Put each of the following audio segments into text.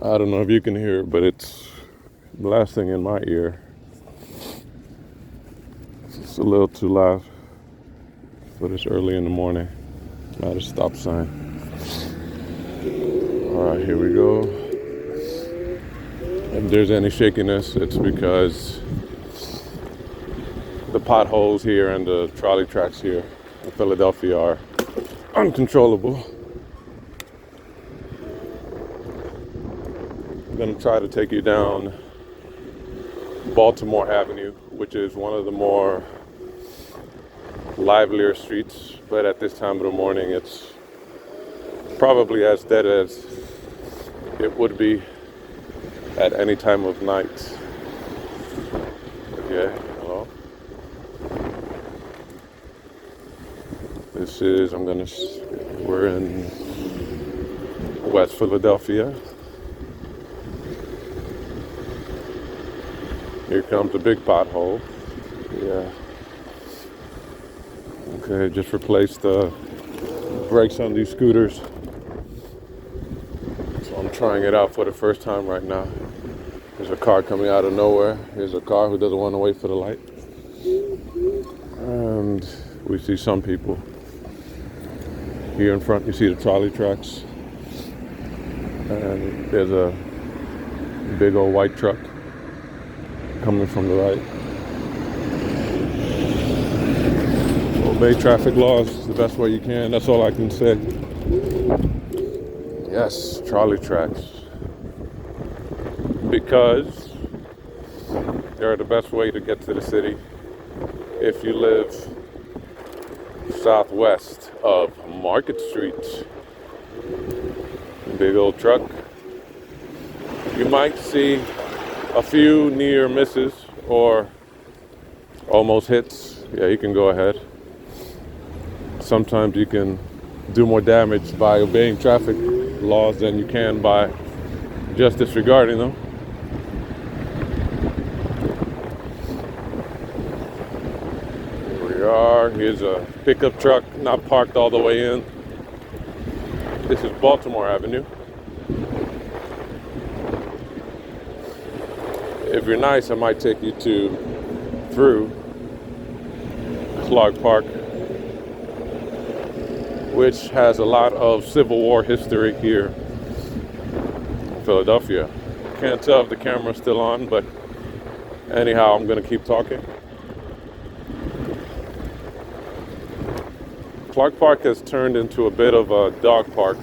I don't know if you can hear it, but it's blasting in my ear. It's a little too loud for this early in the morning. Not a stop sign. All right, here we go. If there's any shakiness, it's because the potholes here and the trolley tracks here in Philadelphia are uncontrollable. I'm gonna try to take you down Baltimore Avenue, which is one of the more livelier streets, but at this time of the morning it's probably as dead as it would be at any time of night. Okay, hello. We're in West Philadelphia. Here comes a big pothole. Yeah. Okay, just replaced the brakes on these scooters. So I'm trying it out for the first time right now. There's a car coming out of nowhere. Here's a car who doesn't want to wait for the light. And we see some people. Here in front you see the trolley tracks. And there's a big old white truck coming from the right. Obey traffic laws the best way you can. That's all I can say. Yes, trolley tracks. Because they're the best way to get to the city if you live southwest of Market Street. Big old truck. You might see a few near misses or almost hits. Yeah, you can go ahead. Sometimes you can do more damage by obeying traffic laws than you can by just disregarding them. Here we are. Here's a pickup truck not parked all the way in. This is Baltimore Avenue. If you're nice, I might take you through Clark Park, which has a lot of Civil War history here in Philadelphia. Can't tell if the camera's still on, but anyhow, I'm gonna keep talking. Clark Park has turned into a bit of a dog park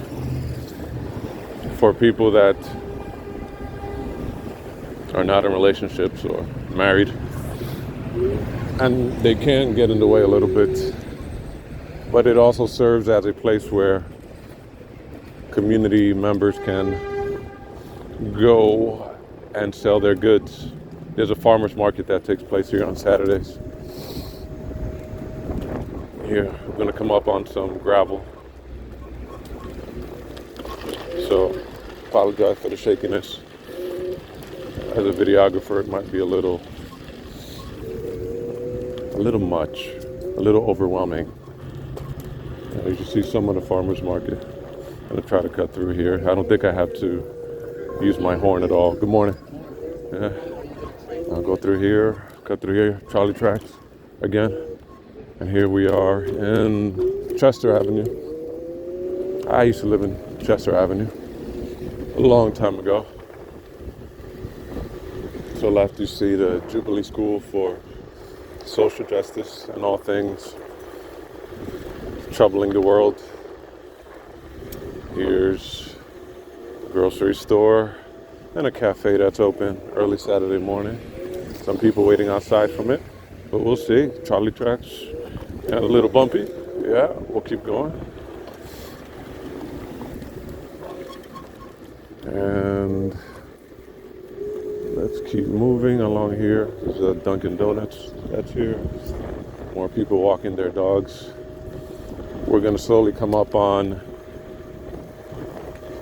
for people that are not in relationships or married. And they can get in the way a little bit, but it also serves as a place where community members can go and sell their goods. There's a farmer's market that takes place here on Saturdays. Here, I'm gonna come up on some gravel. So, apologize for the shakiness. As a videographer, it might be a little much, a little overwhelming. You can see some of the farmer's market. I'm gonna try to cut through here. I don't think I have to use my horn at all. Good morning. Yeah. I'll go through here, cut through here, trolley tracks again. And here we are in Chester Avenue. I used to live in Chester Avenue a long time ago. So left you see the Jubilee School for Social Justice and all things troubling the world. Here's a grocery store and a cafe that's open early Saturday morning. Some people waiting outside from it, but we'll see. Trolley tracks, and a little bumpy. Yeah, we'll keep going. And let's keep moving along here. There's a Dunkin' Donuts that's here. More people walking their dogs. We're gonna slowly come up on,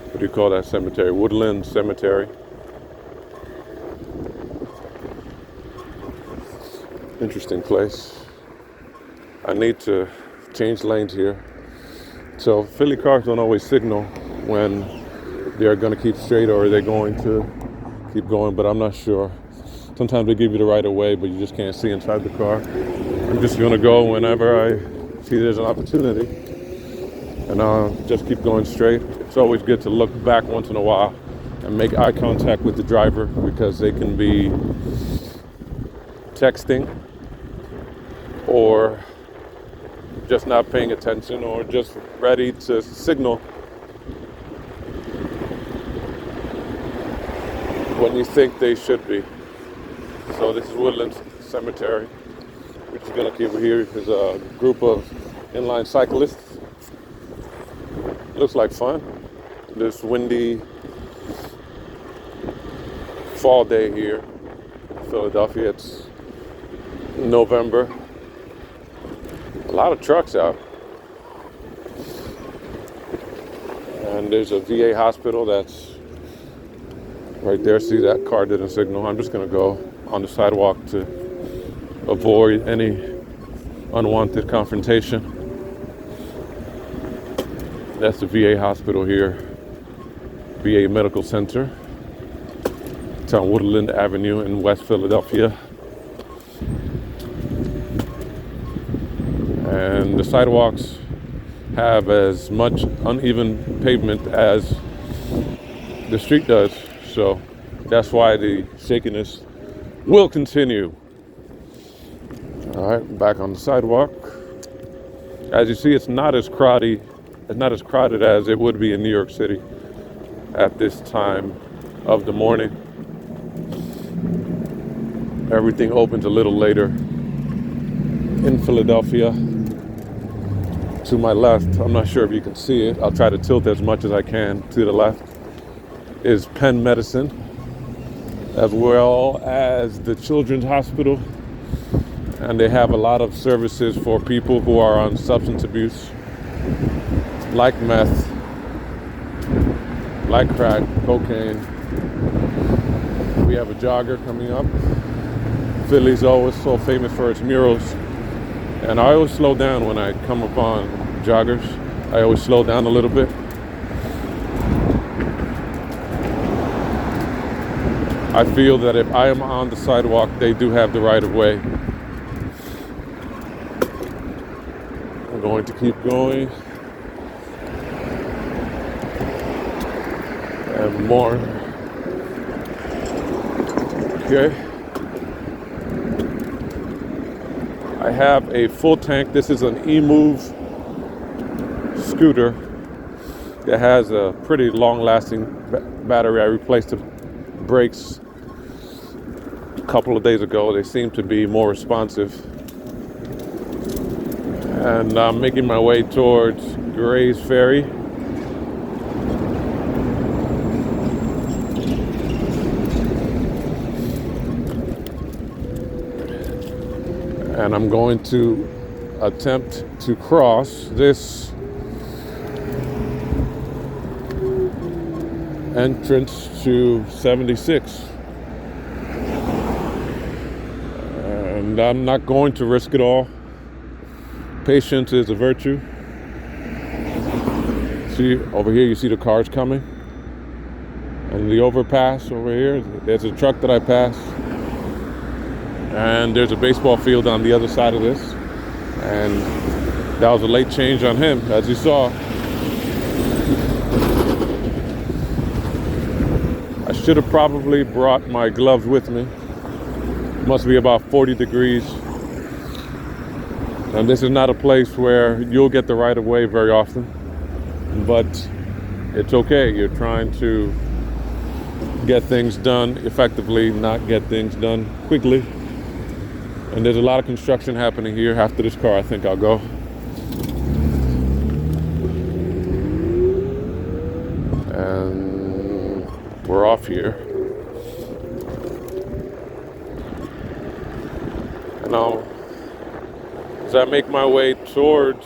what do you call that cemetery? Woodland Cemetery. Interesting place. I need to change lanes here. So Philly cars don't always signal when they're going to keep straight or are they going to keep going, but I'm not sure. Sometimes they give you the right of way, but you just can't see inside the car. I'm just going to go whenever I see there's an opportunity, and I'll just keep going straight. It's always good to look back once in a while and make eye contact with the driver because they can be texting or just not paying attention or just ready to signal when you think they should be. So this is Woodlands Cemetery. We're just gonna keep it here. There's a group of inline cyclists. Looks like fun. This windy fall day here in Philadelphia. It's November. A lot of trucks out. And there's a VA hospital that's right there. See, that car didn't signal. I'm just gonna go on the sidewalk to avoid any unwanted confrontation. That's the VA hospital here, VA Medical Center. It's on Woodland Avenue in West Philadelphia. And the sidewalks have as much uneven pavement as the street does. So that's why the shakiness will continue. All right, back on the sidewalk. As you see, it's not as crowded as it would be in New York City at this time of the morning. Everything opens a little later in Philadelphia. To my left, I'm not sure if you can see it. I'll try to tilt as much as I can. To the left is Penn Medicine, as well as the Children's Hospital. And they have a lot of services for people who are on substance abuse, like meth, like crack, cocaine. We have a jogger coming up. Philly's always so famous for its murals. And I always slow down when I come upon joggers. I always slow down a little bit. I feel that if I am on the sidewalk, they do have the right of way. I'm going to keep going. And more. Okay. I have a full tank. This is an e-move scooter that has a pretty long-lasting battery. I replaced the brakes a couple of days ago. They seem to be more responsive. And I'm making my way towards Gray's Ferry. And I'm going to attempt to cross this entrance to 76. And I'm not going to risk it all. Patience is a virtue. See, over here you see the cars coming. And the overpass over here, there's a truck that I passed. And there's a baseball field on the other side of this. And that was a late change on him, as you saw. I should have probably brought my gloves with me. Must be about 40 degrees. And this is not a place where you'll get the right of way very often. But it's okay. You're trying to get things done effectively, not get things done quickly. And there's a lot of construction happening here. After this car, I think I'll go. And we're off here. And now, as I make my way towards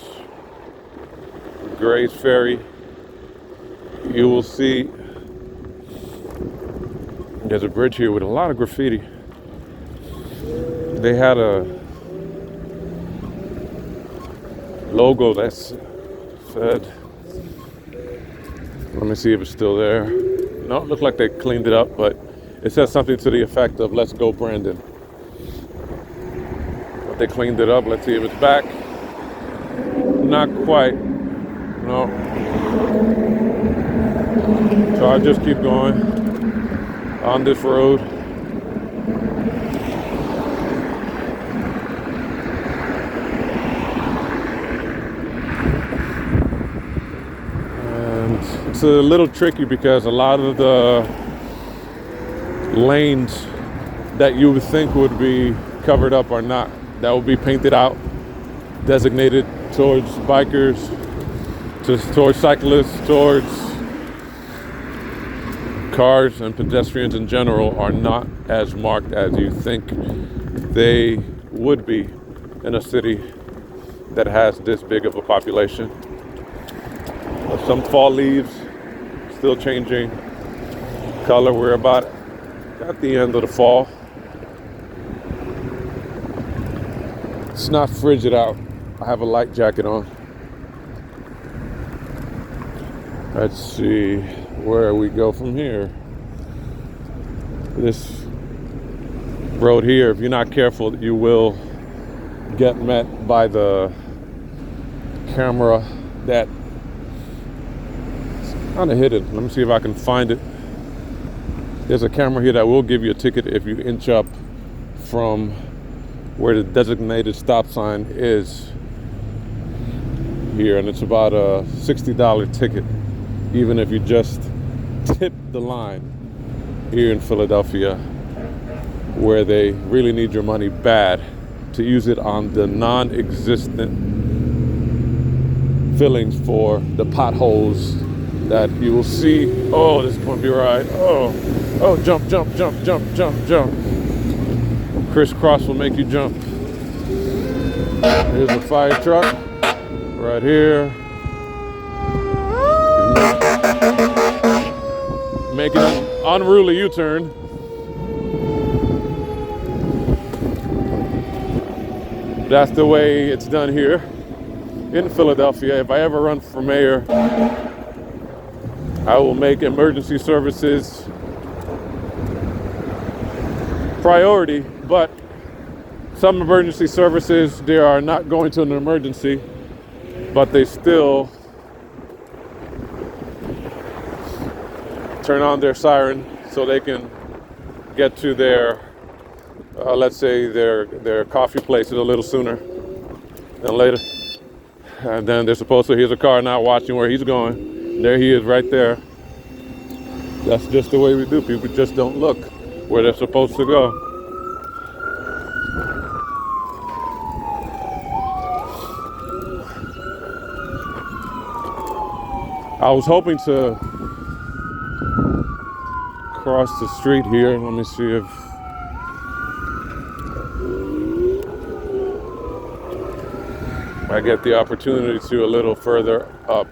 Gray's Ferry, you will see there's a bridge here with a lot of graffiti. They had a logo that said Let me see if it's still there. No, it looked like they cleaned it up, but it says something to the effect of "Let's go, Brandon." But they cleaned it up. Let's see if it's back. Not quite. No. So I'll just keep going on this road. And it's a little tricky because a lot of the lanes that you would think would be covered up are not. That will be painted out, designated towards bikers, towards cyclists, towards cars, and pedestrians in general are not as marked as you think they would be in a city that has this big of a population. Some fall leaves still changing color. We're about at the end of the fall. It's not frigid out. I have a light jacket on. Let's see where we go from here. This road here, if you're not careful, you will get met by the camera that is kind of hidden. Let me see if I can find it. There's a camera here that will give you a ticket if you inch up from where the designated stop sign is here, and it's about a $60 ticket, even if you just tip the line here in Philadelphia, where they really need your money bad to use it on the non-existent fillings for the potholes that you will see. Oh, this is going to be right. Oh, jump, jump, jump, jump, jump, jump. Crisscross will make you jump. Here's a fire truck right here. Making an unruly U-turn. That's the way it's done here in Philadelphia. If I ever run for mayor, I will make emergency services priority, but some emergency services, they are not going to an emergency, but they still turn on their siren so they can get to their, let's say their coffee places a little sooner than later. And then they're supposed to, here's a car not watching where he's going. There he is right there. That's just the way we do. People just don't look where they're supposed to go. I was hoping to cross the street here. Let me see if I get the opportunity to a little further up.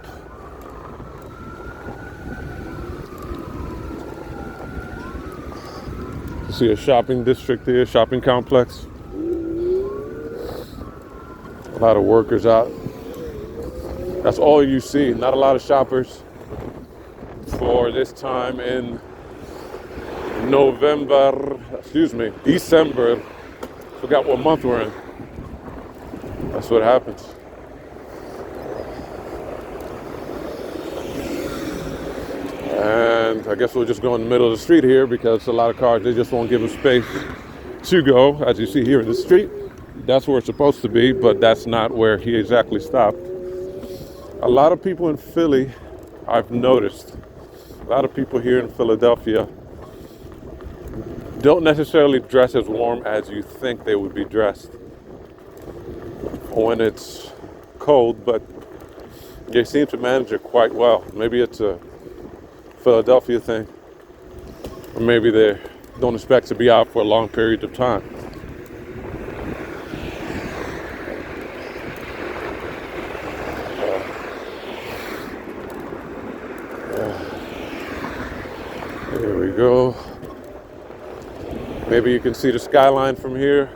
You see a shopping district here, shopping complex. A lot of workers out. That's all you see. Not a lot of shoppers for this time in December. Forgot what month we're in. That's what happens. And I guess we'll just go in the middle of the street here because a lot of cars, they just won't give us space to go. As you see here in the street, that's where it's supposed to be, but that's not where he exactly stopped. A lot of people in Philly, I've noticed, a lot of people here in Philadelphia don't necessarily dress as warm as you think they would be dressed when it's cold, but they seem to manage it quite well. Maybe it's a Philadelphia thing, or maybe they don't expect to be out for a long period of time. There we go. Maybe you can see the skyline from here.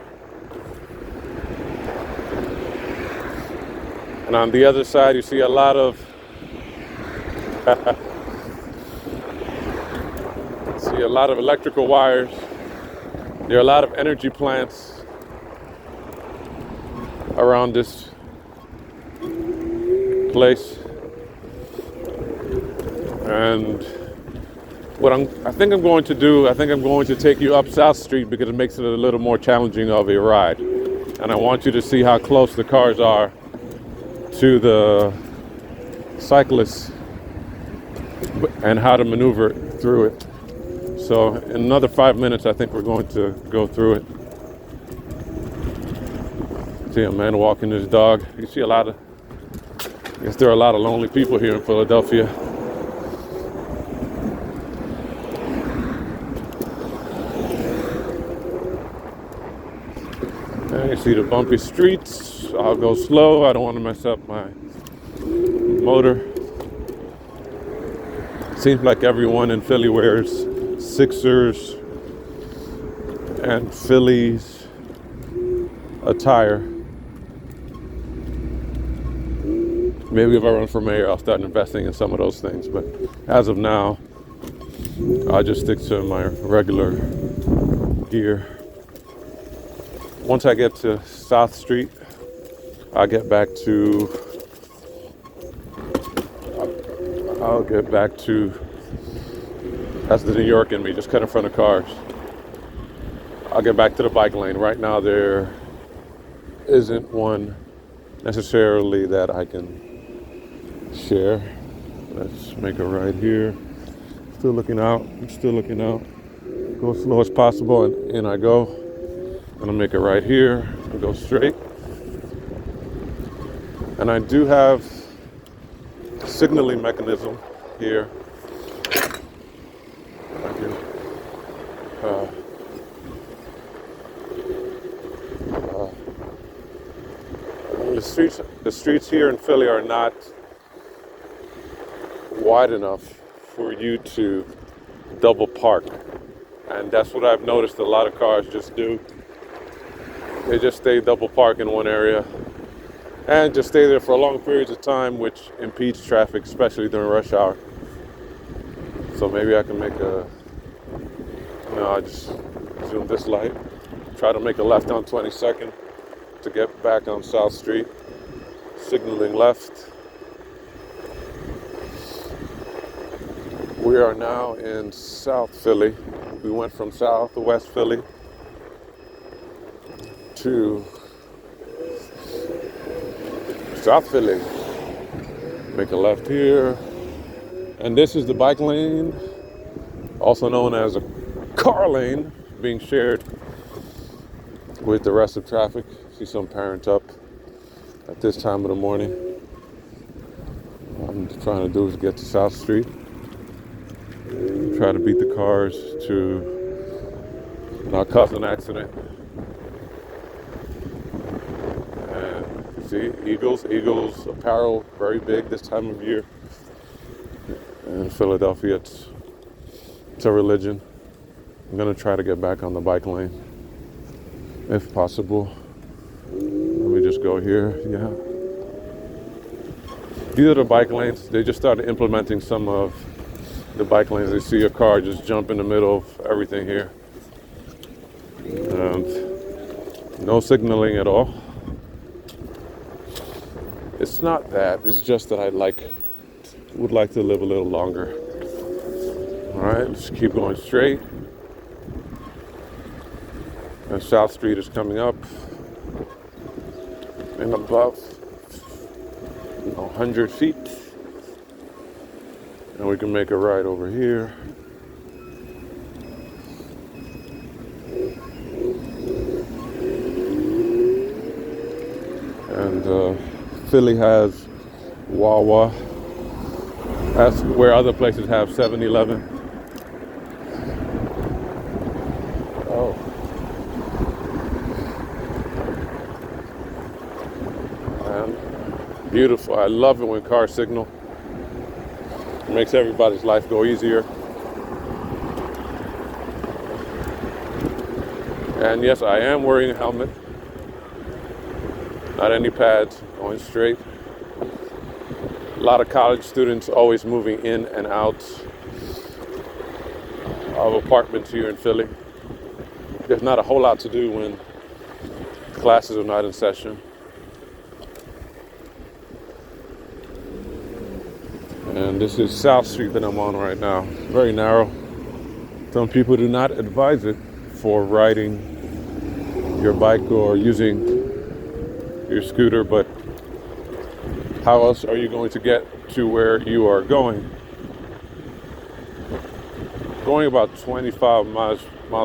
And on the other side, you see a lot of See a lot of electrical wires. There are a lot of energy plants around this place. And I think I'm going to take you up South Street because it makes it a little more challenging of a ride. And I want you to see how close the cars are to the cyclists and how to maneuver through it. So in another 5 minutes, I think we're going to go through it. See a man walking his dog. You see I guess there are a lot of lonely people here in Philadelphia. And you see the bumpy streets. I'll go slow. I don't want to mess up my motor. Seems like everyone in Philly wears Sixers and Phillies attire. Maybe if I run for mayor, I'll start investing in some of those things. But as of now, I'll just stick to my regular gear. Once I get to South Street, I'll get back to that's the New York in me, just cut in front of cars. I'll get back to the bike lane. Right now there isn't one necessarily that I can share. Let's make a right here. Still looking out. I'm still looking out. Go as slow as possible, and in I go. I'm gonna make a right here and go straight. And I do have a signaling mechanism here. The streets here in Philly are not wide enough for you to double park. And that's what I've noticed a lot of cars just do. They just stay double park in one area and just stay there for long periods of time, which impedes traffic, especially during rush hour. So maybe I can I just zoom this light, try to make a left on 22nd to get back on South Street, signaling left. We are now in South Philly. We went from South to West Philly to South Philly. Make a left here. And this is the bike lane, also known as a car lane, being shared with the rest of traffic. See some parents up at this time of the morning. What I'm trying to do is get to South Street. Try to beat the cars to not cause an accident. And see, Eagles apparel, very big this time of year. In Philadelphia, it's a religion. I'm gonna try to get back on the bike lane, if possible. Let me just go here, yeah. These are the bike lanes. They just started implementing some of the bike lanes. You see a car just jump in the middle of everything here. And no signaling at all. It's not that, it's just that I would like to live a little longer. All right, let's keep going straight. And South Street is coming up and above 100 feet. And we can make a right over here. And Philly has Wawa. That's where other places have 7-Eleven. Oh. And beautiful. I love it when cars signal. It makes everybody's life go easier. And yes, I am wearing a helmet. Not any pads, going straight. A lot of college students always moving in and out of apartments here in Philly. There's not a whole lot to do when classes are not in session. And this is South Street that I'm on right now. Very narrow. Some people do not advise it for riding your bike or using your scooter, but how else are you going to get to where you are going? Going about 25 miles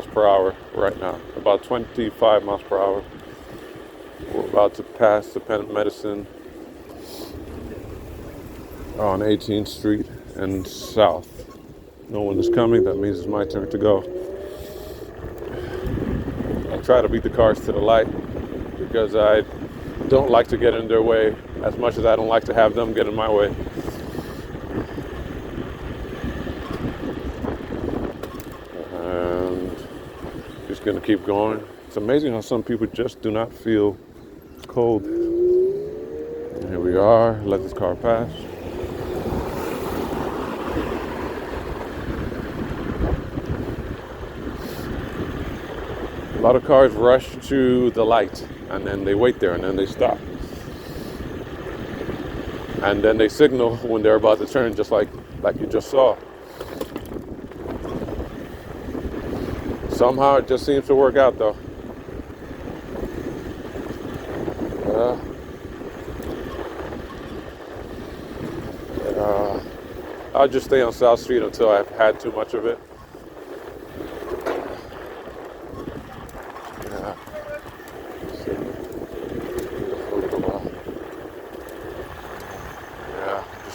per hour right now. About 25 miles per hour. We're about to pass the Penn Medicine on 18th Street and South. No one is coming. That means it's my turn to go. I try to beat the cars to the light because I don't like to get in their way as much as I don't like to have them get in my way. And just gonna keep going. It's amazing how some people just do not feel cold. And here we are. Let this car pass. A lot of cars rush to the light and then they wait there and then they stop. And then they signal when they're about to turn, just like you just saw. Somehow it just seems to work out though. I'll just stay on South Street until I've had too much of it.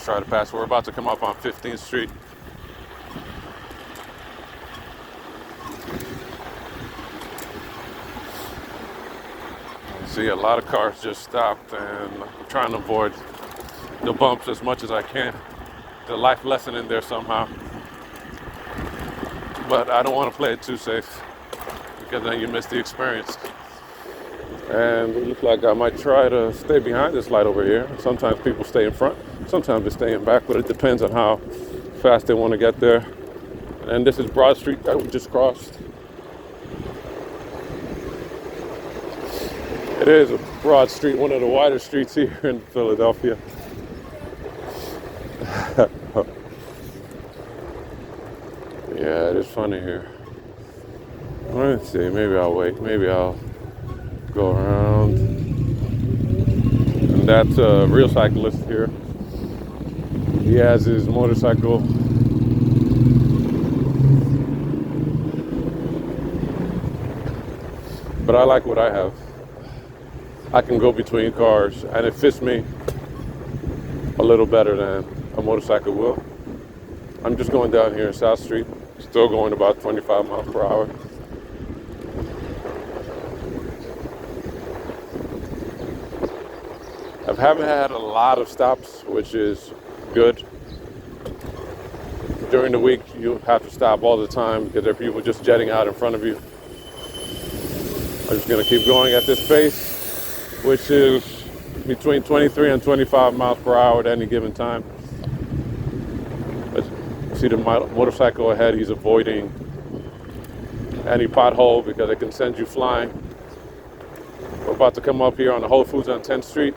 Try to pass. We're about to come up on 15th Street. See, a lot of cars just stopped, and I'm trying to avoid the bumps as much as I can. The life lesson in there somehow. But I don't want to play it too safe because then you miss the experience. And it looks like I might try to stay behind this light over here. Sometimes people stay in front, sometimes they stay in back, but it depends on how fast they want to get there. And this is Broad Street that we just crossed. It is a broad street, one of the wider streets here in Philadelphia. Yeah, it is funny here. Let's see, maybe I'll wait, maybe I'll go around. And that's a real cyclist here. He has his motorcycle. But I like what I have. I can go between cars and it fits me a little better than a motorcycle will. I'm just going down here in South Street, still going about 25 miles per hour. I haven't had a lot of stops, which is good. During the week, you have to stop all the time because there are people just jetting out in front of you. I'm just going to keep going at this pace, which is between 23 and 25 miles per hour at any given time. But see the motorcycle ahead, he's avoiding any pothole because it can send you flying. We're about to come up here on the Whole Foods on 10th Street.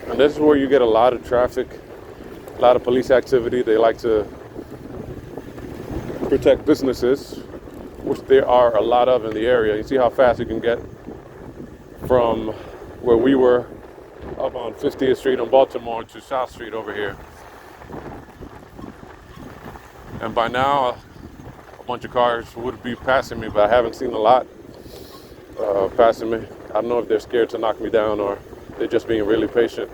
And this is where you get a lot of traffic, a lot of police activity. They like to protect businesses, which there are a lot of in the area. You see how fast you can get from where we were up on 50th Street in Baltimore to South Street over here. And by now, a bunch of cars would be passing me, but I haven't seen a lot passing me. I don't know if they're scared to knock me down or they're just being really patient.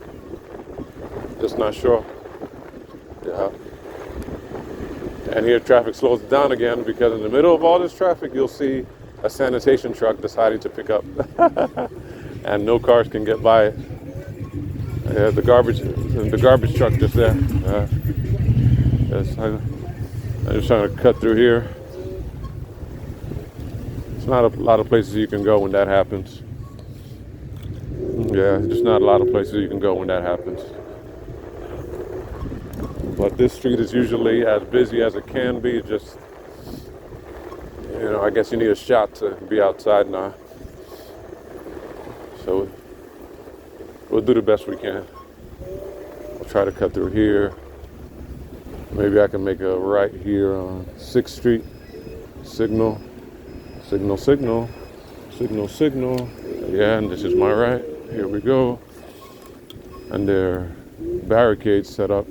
Just not sure. Yeah. And here traffic slows down again because in the middle of all this traffic, you'll see a sanitation truck deciding to pick up. And no cars can get by it. Yeah, the garbage truck just there. Yes, I'm just trying to cut through here. It's not a lot of places you can go when that happens. Yeah, just not a lot of places you can go when that happens. But this street is usually as busy as it can be. Just, I guess you need a shot to be outside now. So we'll do the best we can. We'll try to cut through here. Maybe I can make a right here on 6th Street. Signal, signal, signal, signal, signal. Yeah, and this is my right. Here we go. And there are barricades set up.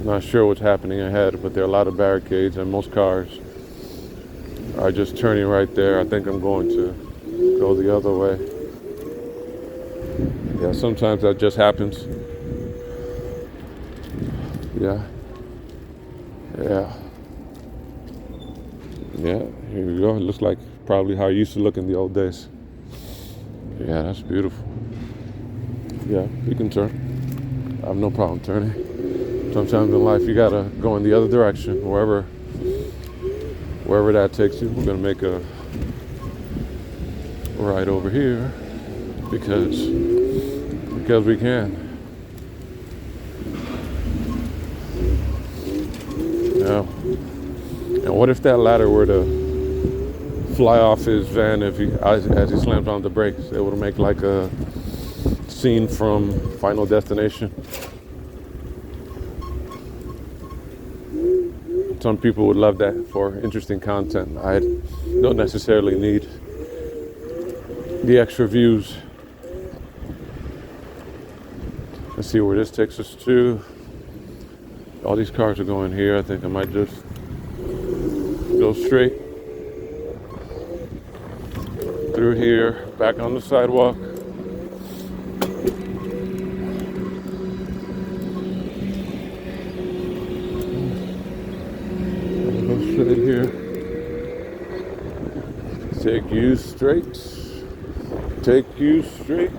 Not sure what's happening ahead, but there are a lot of barricades, and most cars are just turning right there. I think I'm going to go the other way. Yeah, sometimes that just happens. Yeah. Yeah, here we go. It looks like probably how it used to look in the old days. Yeah, that's beautiful. Yeah, you can turn. I have no problem turning. Sometimes in life you gotta go in the other direction, wherever that takes you. We're gonna make a right over here because we can. Yeah. And what if that ladder were to fly off his van as he slams on the brakes? It would make like a scene from Final Destination. Some people would love that for interesting content. I don't necessarily need the extra views. Let's see where this takes us to. All these cars are going here. I think I might just go straight through here, back on the sidewalk. Go straight here. Take you straight. Take you straight.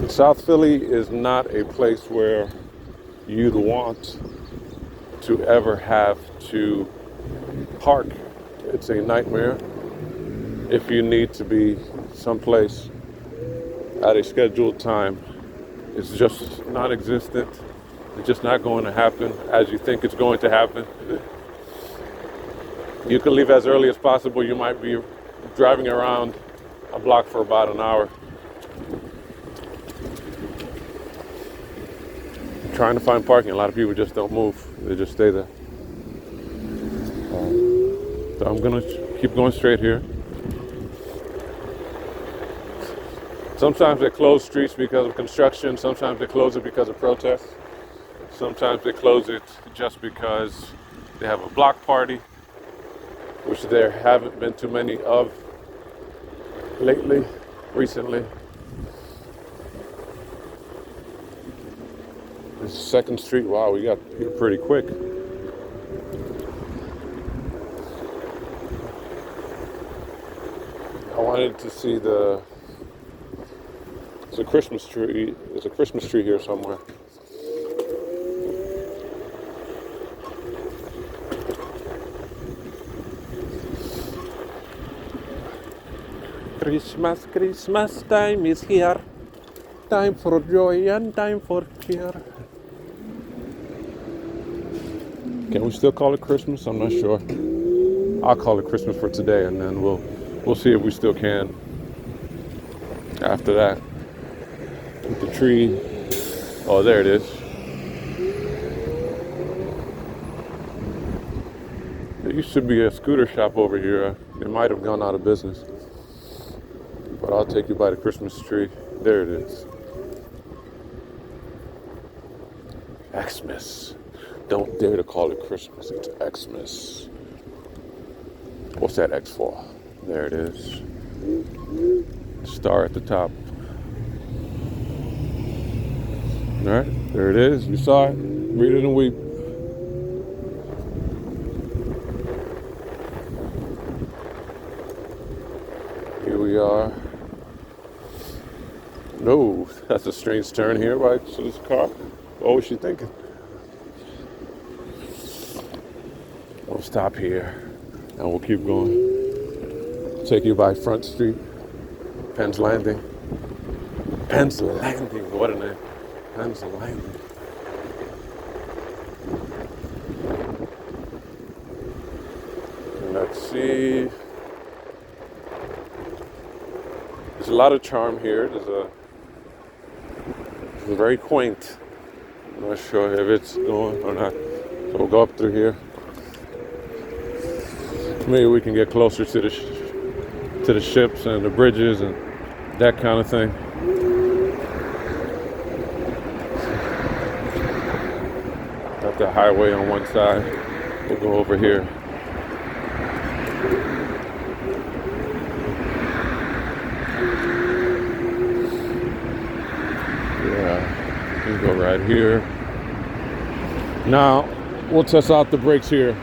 South Philly is not a place where you'd want to ever have to park. It's a nightmare if you need to be someplace at a scheduled time. It's just non-existent. It's just not going to happen as you think it's going to happen. You can leave as early as possible. You might be driving around a block for about an hour, trying to find parking. A lot of people just don't move. They just stay there. So I'm gonna keep going straight here. Sometimes they close streets because of construction. Sometimes they close it because of protests. Sometimes they close it just because they have a block party, which there haven't been too many of recently. This is 2nd Street. Wow, we got here pretty quick. I wanted to see there's a Christmas tree. There's a Christmas tree here somewhere. Christmas time is here. Time for joy and time for cheer. Can we still call it Christmas? I'm not sure. I'll call it Christmas for today, and then we'll see if we still can after that. With the tree. Oh, there it is. There used to be a scooter shop over here. They might have gone out of business. But I'll take you by the Christmas tree. There it is. Xmas. Don't dare to call it Christmas. It's Xmas. What's that X for? There it is. Star at the top. All right, there it is. You saw it. Read it and weep. Here we are. No, that's a strange turn here, right? So this car. What was she thinking? We'll stop here and we'll keep going. Take you by Front Street. Penn's Landing. Penn's Landing, what a name. Penn's Landing. Let's see. There's a lot of charm here. It's very quaint. I'm not sure if it's going or not. So we'll go up through here. Maybe we can get closer to the ships and the bridges and that kind of thing. Got the highway on one side. We'll go over here. Yeah, we go right here. Now, we'll test out the brakes here.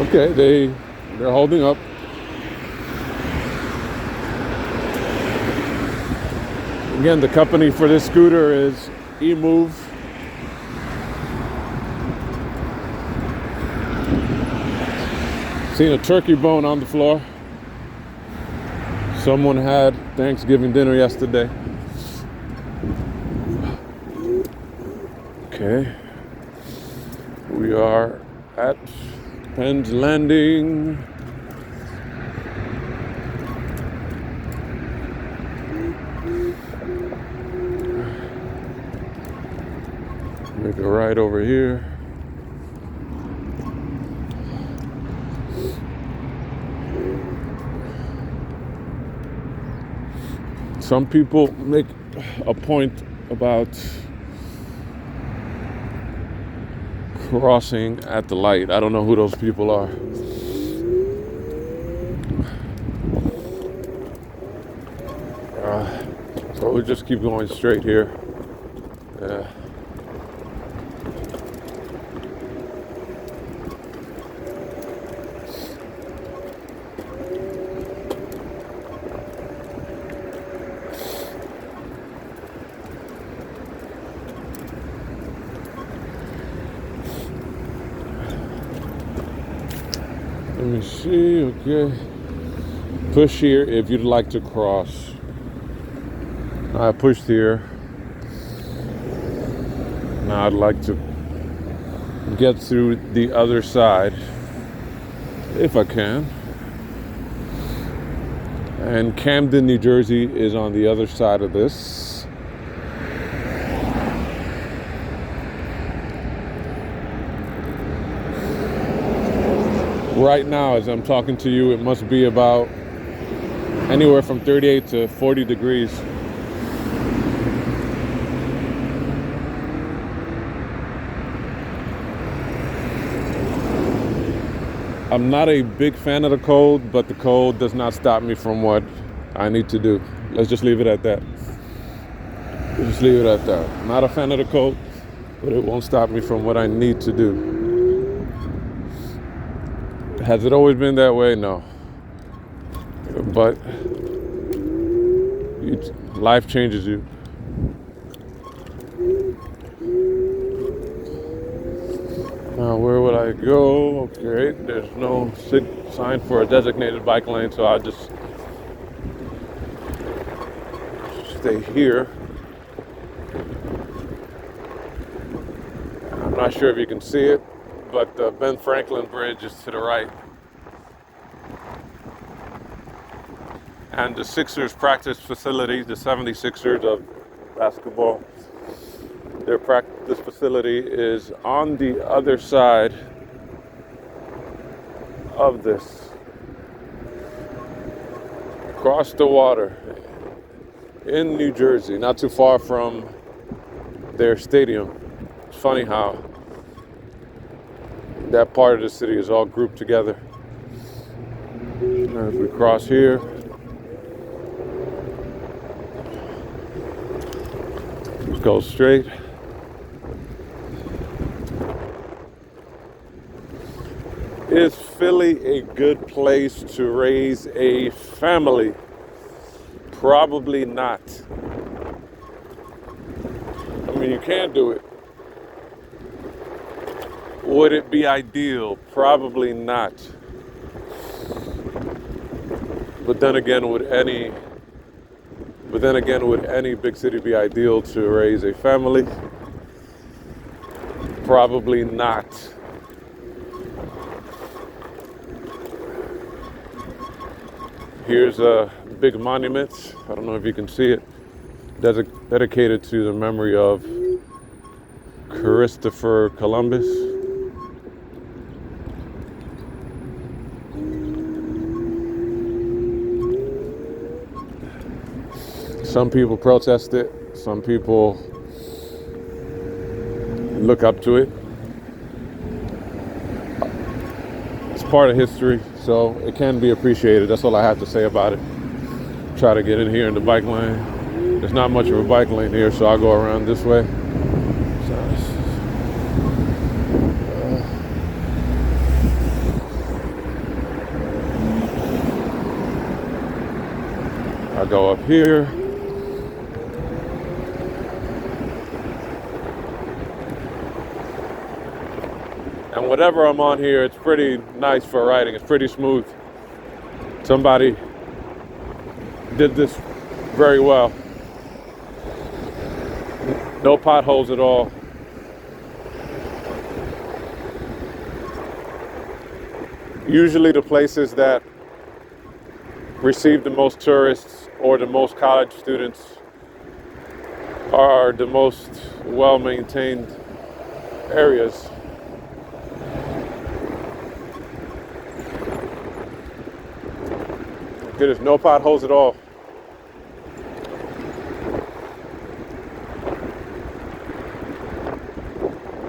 Okay, they're holding up. Again, the company for this scooter is eMove. Seen a turkey bone on the floor. Someone had Thanksgiving dinner yesterday. Okay. We are at Penn's Landing. Make a right over here. Some people make a point about crossing at the light. I don't know who those people are. So we'll just keep going straight here. Yeah. Let me see, okay. Push here if you'd like to cross. I pushed here. Now I'd like to get through the other side, if I can. And Camden, New Jersey is on the other side of this. Right now, as I'm talking to you, it must be about anywhere from 38 to 40 degrees. I'm not a big fan of the cold, but the cold does not stop me from what I need to do. Let's just leave it at that. Just leave it at that. I'm not a fan of the cold, but it won't stop me from what I need to do. Has it always been that way? No. But life changes you. Now, where would I go? Okay, there's no sign for a designated bike lane, so I'll just stay here. I'm not sure if you can see it, but the Ben Franklin Bridge is to the right. And the Sixers practice facility, the 76ers of basketball, their practice facility is on the other side of this. Across the water in New Jersey, not too far from their stadium. It's funny how that part of the city is all grouped together. As we cross here, just go straight. Is Philly a good place to raise a family? Probably not. I mean, you can do it. Would it be ideal? Probably not. But then again, would any big city be ideal to raise a family? Probably not. Here's a big monument. I don't know if you can see it. Dedicated to the memory of Christopher Columbus. Some people protest it. Some people look up to it. It's part of history, so it can be appreciated. That's all I have to say about it. Try to get in here in the bike lane. There's not much of a bike lane here, so I'll go around this way. I'll go up here. And whatever I'm on here, it's pretty nice for riding. It's pretty smooth. Somebody did this very well. No potholes at all. Usually the places that receive the most tourists or the most college students are the most well-maintained areas. There's no potholes at all.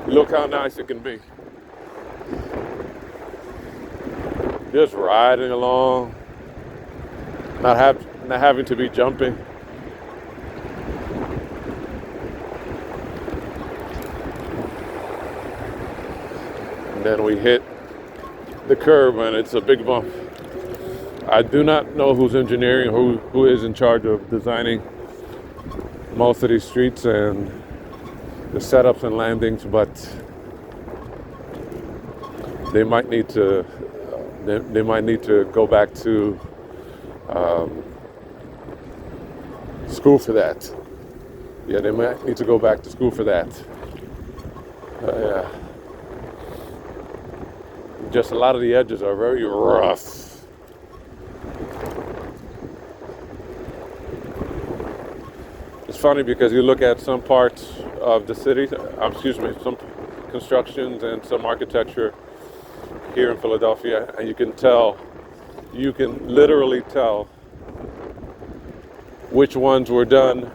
Look how nice it can be. Just riding along, not having to be jumping. And then we hit the curb and it's a big bump. I do not know who's engineering, who is in charge of designing most of these streets and the setups and landings, but they might need to go back to school for that. Yeah, they might need to go back to school for that. Yeah. Just a lot of the edges are very rough. It's funny because you look at some parts of the city, some constructions and some architecture here in Philadelphia, and you can literally tell which ones were done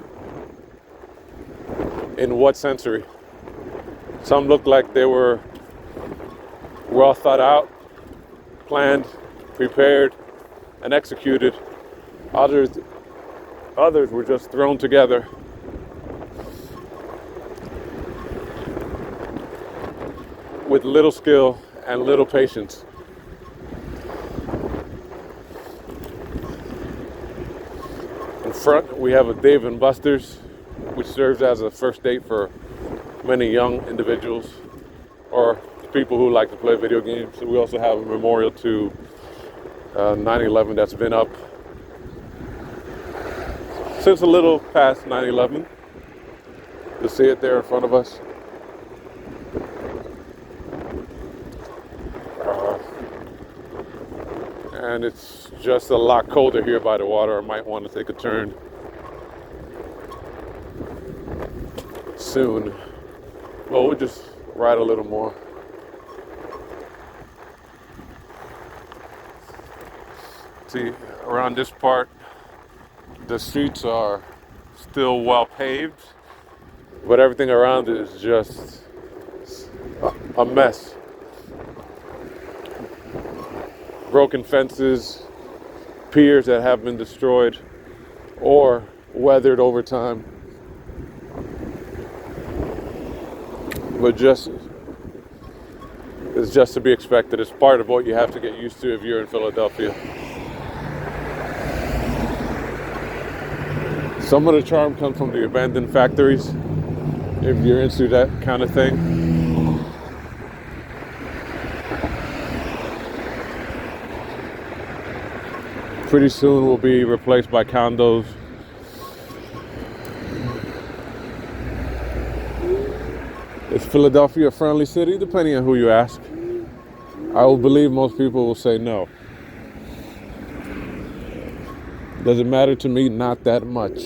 in what century. Some look like they were well thought out, planned, prepared, and executed. Others were just thrown together. With little skill and little patience. In front, we have a Dave & Buster's, which serves as a first date for many young individuals or people who like to play video games. So we also have a memorial to 9/11 that's been up since a little past 9/11. You see it there in front of us. And it's just a lot colder here by the water. I might want to take a turn soon. Well, we'll just ride a little more. See, around this part, the streets are still well paved, but everything around it is just a mess. Broken fences, piers that have been destroyed or weathered over time. But it's just to be expected. It's part of what you have to get used to if you're in Philadelphia. Some of the charm comes from the abandoned factories, if you're into that kind of thing. pretty soon will be replaced by condos. Is Philadelphia a friendly city? Depending on who you ask. I will believe most people will say no. Does it matter to me? Not that much.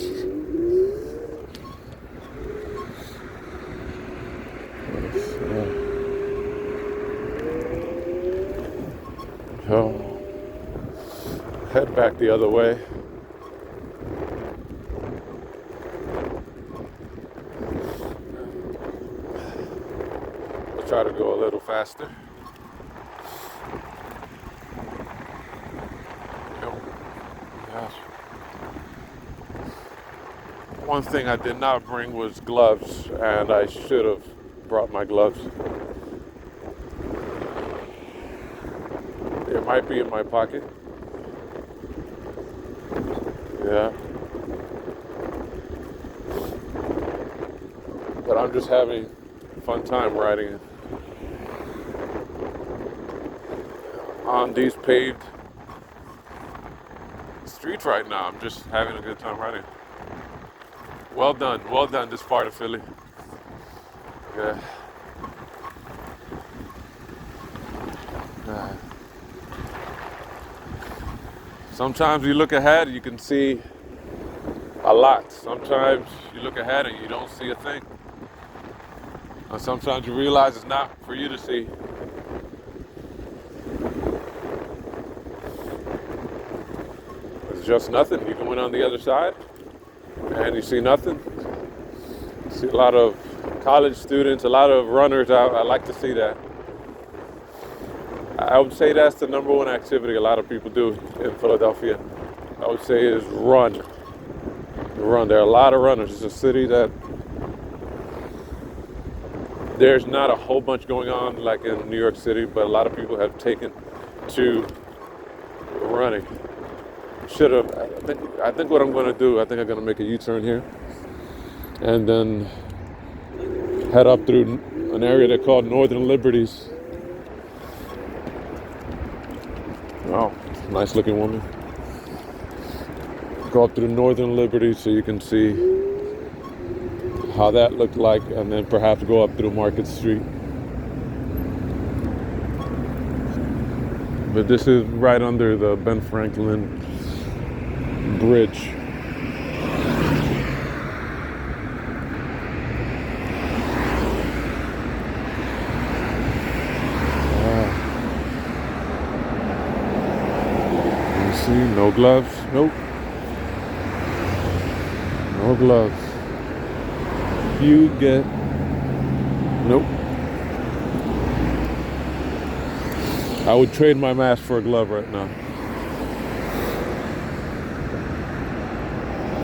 So, head back the other way. I'll try to go a little faster. Yes. One thing I did not bring was gloves, and I should have brought my gloves. It might be in my pocket. Yeah. But I'm just having a fun time riding on these paved streets right now. I'm just having a good time riding. Well done this part of Philly. Yeah. Sometimes you look ahead, you can see a lot. Sometimes you look ahead and you don't see a thing. And sometimes you realize it's not for you to see. It's just nothing. You can win on the other side and you see nothing. You see a lot of college students, a lot of runners out. I like to see that. I would say that's the number one activity a lot of people do in Philadelphia. I would say is run. Run. There are a lot of runners. It's a city that there's not a whole bunch going on like in New York City, but a lot of people have taken to running. I think what I'm going to do, I think I'm going to make a U-turn here and then head up through an area they call Northern Liberties. Wow, nice looking woman. Go up through Northern Liberties so you can see how that looked like, and then perhaps go up through Market Street. But this is right under the Ben Franklin Bridge. See, no gloves. Nope. No gloves. You get. Nope. I would trade my mask for a glove right now.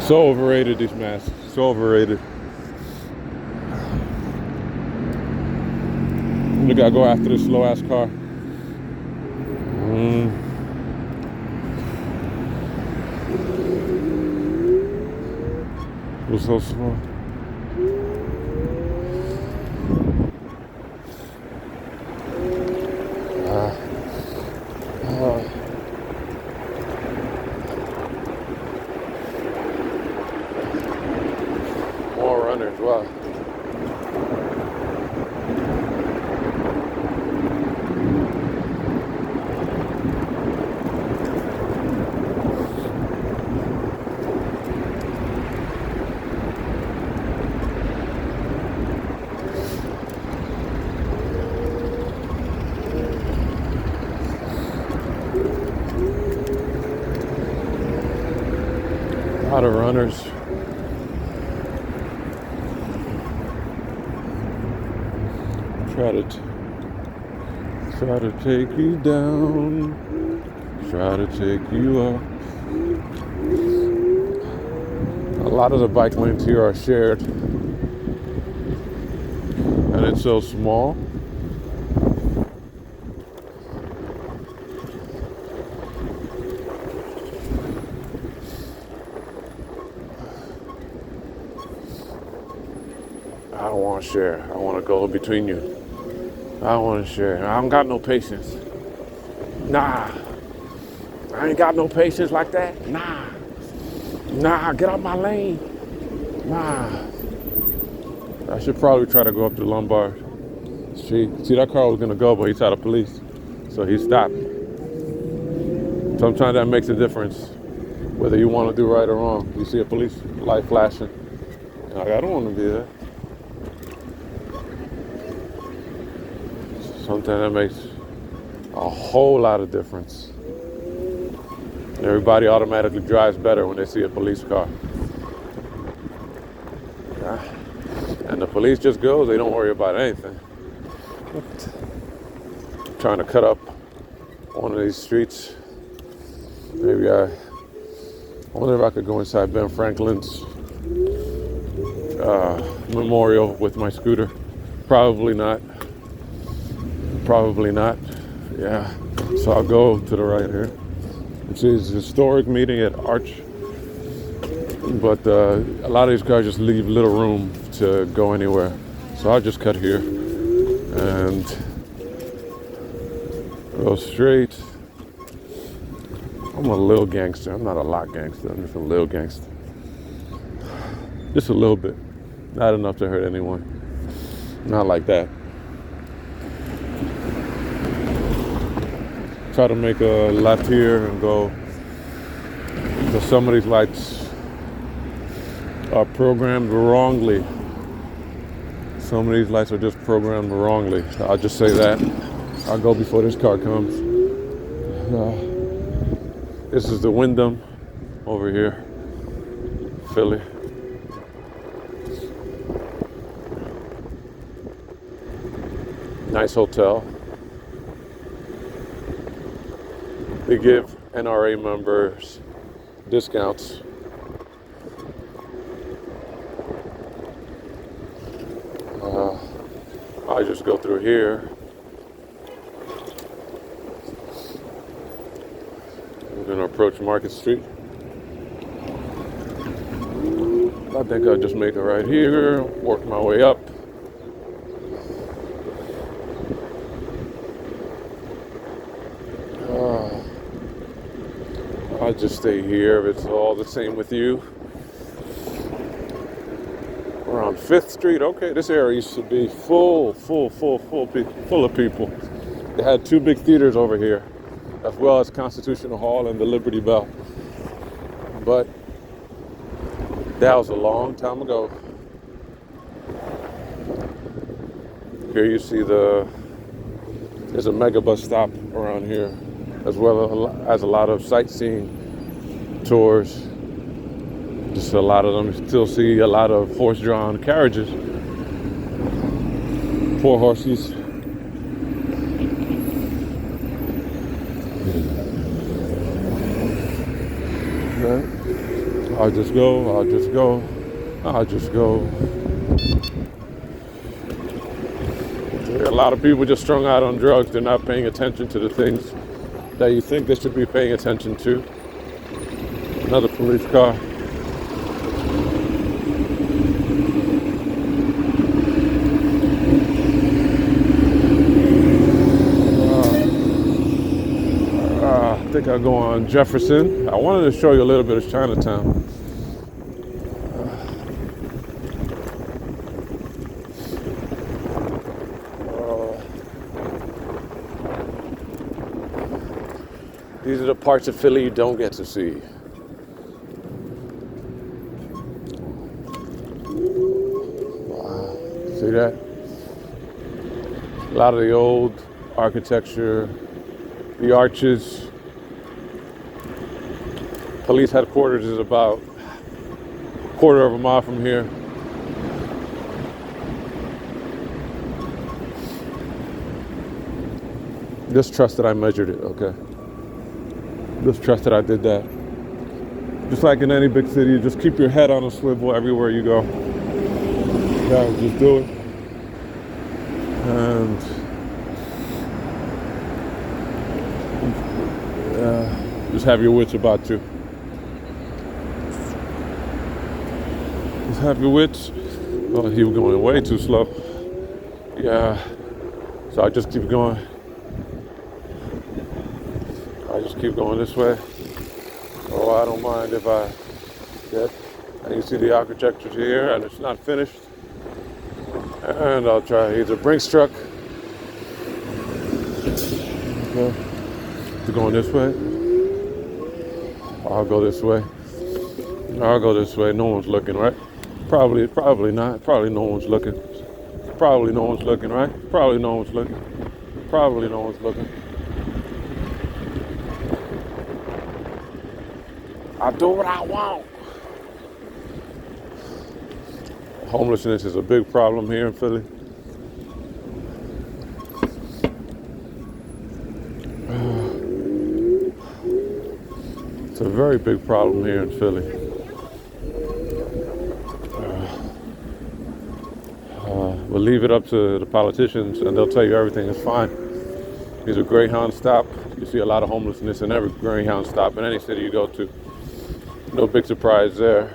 So overrated, these masks. So overrated. We gotta go after this slow ass car. It was so small. More runners, wow. A lot of runners. Try to take you down, try to take you up. A lot of the bike lanes here are shared, and it's so small. I don't want to share. I want to go between you. I don't want to share. I don't got no patience. Nah. I I ain't got no patience like that. Nah, get out my lane. Nah. I should probably try to go up to Lombard Street. See, that car was gonna go, but he saw the police, so he stopped. Sometimes that makes a difference, whether you want to do right or wrong. You see a police light flashing, you're like, I don't want to be there. Sometimes that makes a whole lot of difference. Everybody automatically drives better when they see a police car. And the police just goes, they don't worry about anything. Trying to cut up one of these streets. Maybe I wonder if I could go inside Ben Franklin's memorial with my scooter. Probably not. Yeah. So I'll go to the right here. It's a historic meeting at Arch. But a lot of these cars just leave little room to go anywhere. So I'll just cut here and go straight. I'm a little gangster. I'm not a lot gangster. I'm just a little gangster. Just a little bit. Not enough to hurt anyone. Not like that. Try to make a left here and go. Because some of these lights are programmed wrongly. Some of these lights are just programmed wrongly. I'll just say that. I'll go before this car comes. This is the Wyndham over here, Philly. Nice hotel. They give NRA members discounts. I just go through here. I'm gonna approach Market Street. I think I'll just make it right here, work my way up. I'll just stay here if it's all the same with you. We're on 5th Street. Okay, this area used to be full of people. They had 2 big theaters over here, as well as Constitutional Hall and the Liberty Bell. But that was a long time ago. Here you see there's a mega bus stop around here, as well as a lot of sightseeing tours. Just a lot of them. You still see a lot of horse-drawn carriages. Poor horses. Okay. I'll just go. A lot of people just strung out on drugs. They're not paying attention to the things that you think they should be paying attention to. Another police car. I think I'll go on Jefferson. I wanted to show you a little bit of Chinatown. These are the parts of Philly you don't get to see. Wow. See that? A lot of the old architecture, the arches. Police headquarters is about a quarter of a mile from here. Just trust that I measured it, okay? Just trust that I did that. Just like in any big city, just keep your head on a swivel everywhere you go. Yeah, just do it. And just have your wits about you. Just have your wits. Oh, he was going way too slow. Yeah. So I just keep going. I just keep going this way. Oh, I don't mind if I get. And you see the architecture here, and it's not finished. And I'll try either Brinks truck. Okay. To going this way. I'll go this way. I'll go this way. No one's looking, right? Probably not. Probably no one's looking. Probably no one's looking, right? Probably no one's looking. Probably no one's looking. I do what I want. Homelessness is a big problem here in Philly. It's a very big problem here in Philly. We'll leave it up to the politicians and they'll tell you everything is fine. These are Greyhound stop. You see a lot of homelessness in every Greyhound stop in any city you go to. No big surprise there.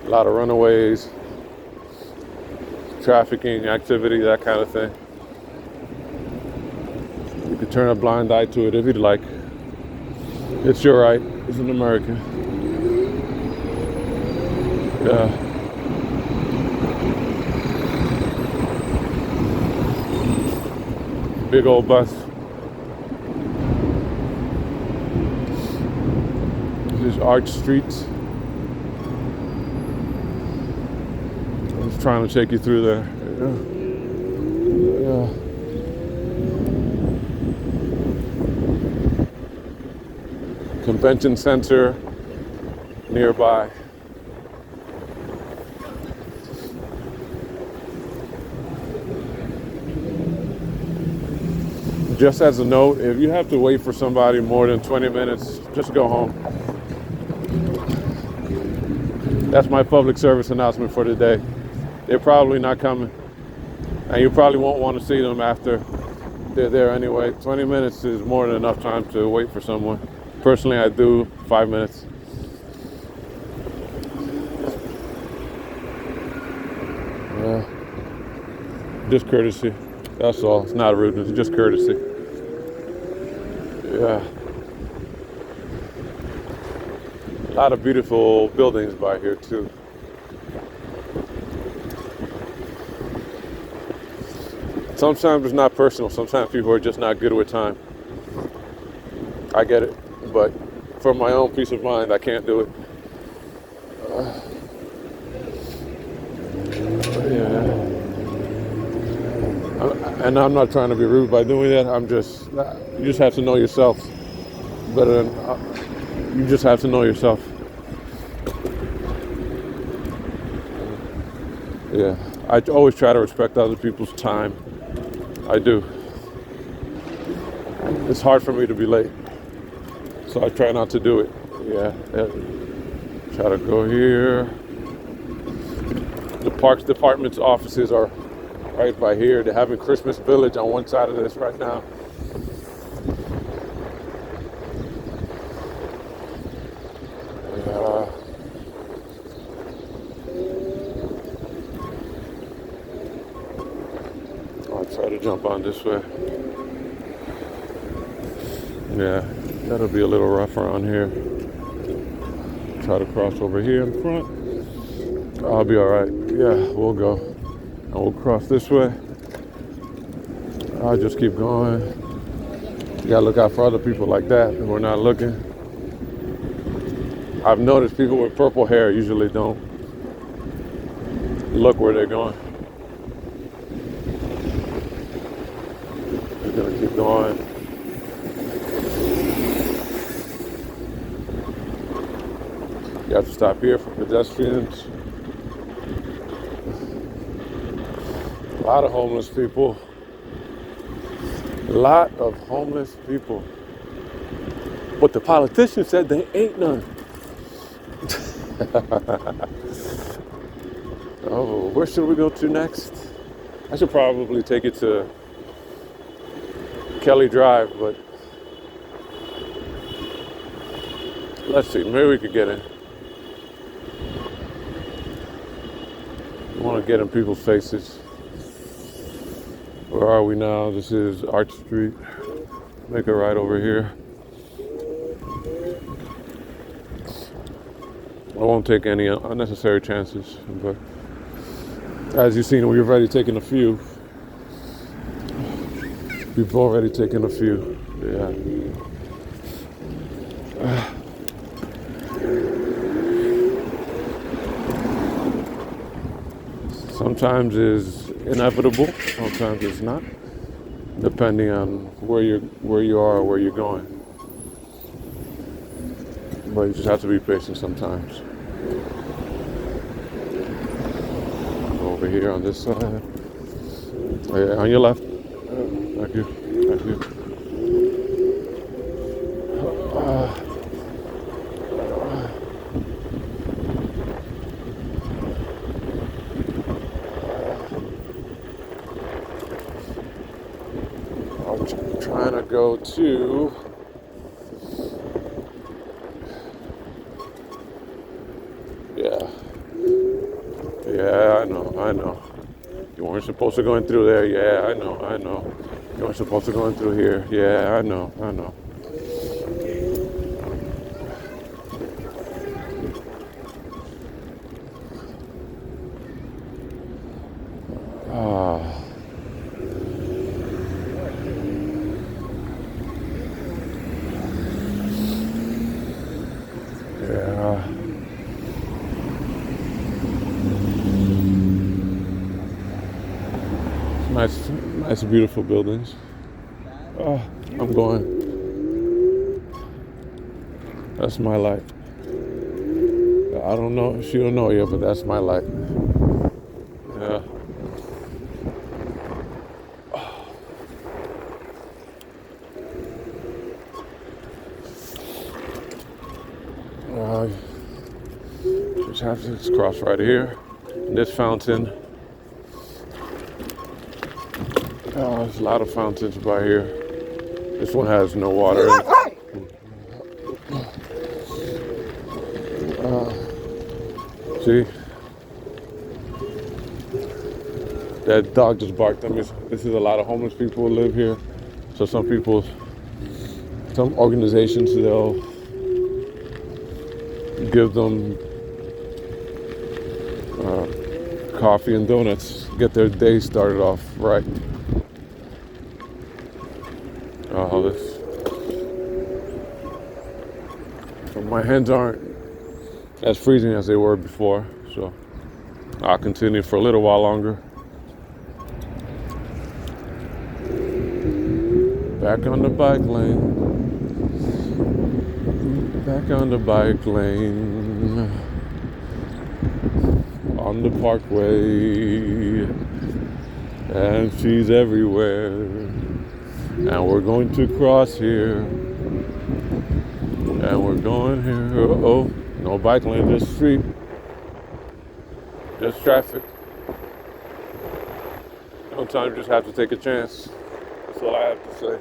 A lot of runaways, trafficking activity, that kind of thing. You can turn a blind eye to it if you'd like. It's your right. It's an American. Yeah. Big old bus. This is Arch Street. I was trying to take you through there. Yeah. Convention center nearby. Just as a note, if you have to wait for somebody more than 20 minutes, just go home. That's my public service announcement for today. They're probably not coming. And you probably won't want to see them after they're there anyway. 20 minutes is more than enough time to wait for someone. Personally, I do 5 minutes. Just courtesy. That's all. It's not rudeness. It's just courtesy. Yeah. A lot of beautiful buildings by here too. Sometimes it's not personal. Sometimes people are just not good with time. I get it. But for my own peace of mind, I can't do it. Yeah. And I'm not trying to be rude by doing that. You just have to know yourself better than, you just have to know yourself. Yeah, I always try to respect other people's time. I do. It's hard for me to be late, so I try not to do it. Yeah. Try to go here. The Parks Department's offices are right by here. They're having Christmas Village on one side of this right now. I'll try to jump on this way. Yeah, that'll be a little rough around here. Try to cross over here in front. I'll be all right. Yeah, we'll go. And we'll cross this way. I'll just keep going. You gotta look out for other people like that who are not looking. I've noticed people with purple hair usually don't look where they're going. We're gonna keep going. You have to stop here for pedestrians. A lot of homeless people. A lot of homeless people. But the politician said they ain't none. Oh, where should we go to next? I should probably take it to Kelly Drive, but let's see, maybe we could get in. I want to get in people's faces. Where are we now? This is Arch Street. make a right over here. I won't take any unnecessary chances, but as you've seen, we've already taken a few. We've already taken a few. Yeah. Sometimes it's inevitable, sometimes it's not, depending on where you are or where you're going. But you just have to be patient sometimes. Over here on this side. Oh, yeah, on your left. Thank you. Thank you. I'm trying to go to Yeah, I know. You weren't supposed to go in through there. Yeah, I know. You weren't supposed to go in through here. Yeah, I know. Ah. Yeah. Nice, beautiful buildings. Oh, I'm going. That's my light. I don't know. She don't know yet, but that's my light. Yeah. Just have to cross right here. This fountain. There's a lot of fountains by here. This one has no water in it. See? That dog just barked at me. This is a lot of homeless people who live here. So some organizations, they'll give them coffee and donuts, get their day started off right. So my hands aren't as freezing as they were before, so I'll continue for a little while longer. Back on the bike lane. Back on the bike lane. On the parkway. And she's everywhere. And we're going to cross here. And we're going here. Uh-oh. No bike lane, just street. Just traffic. Sometimes you just have to take a chance. That's all I have to say.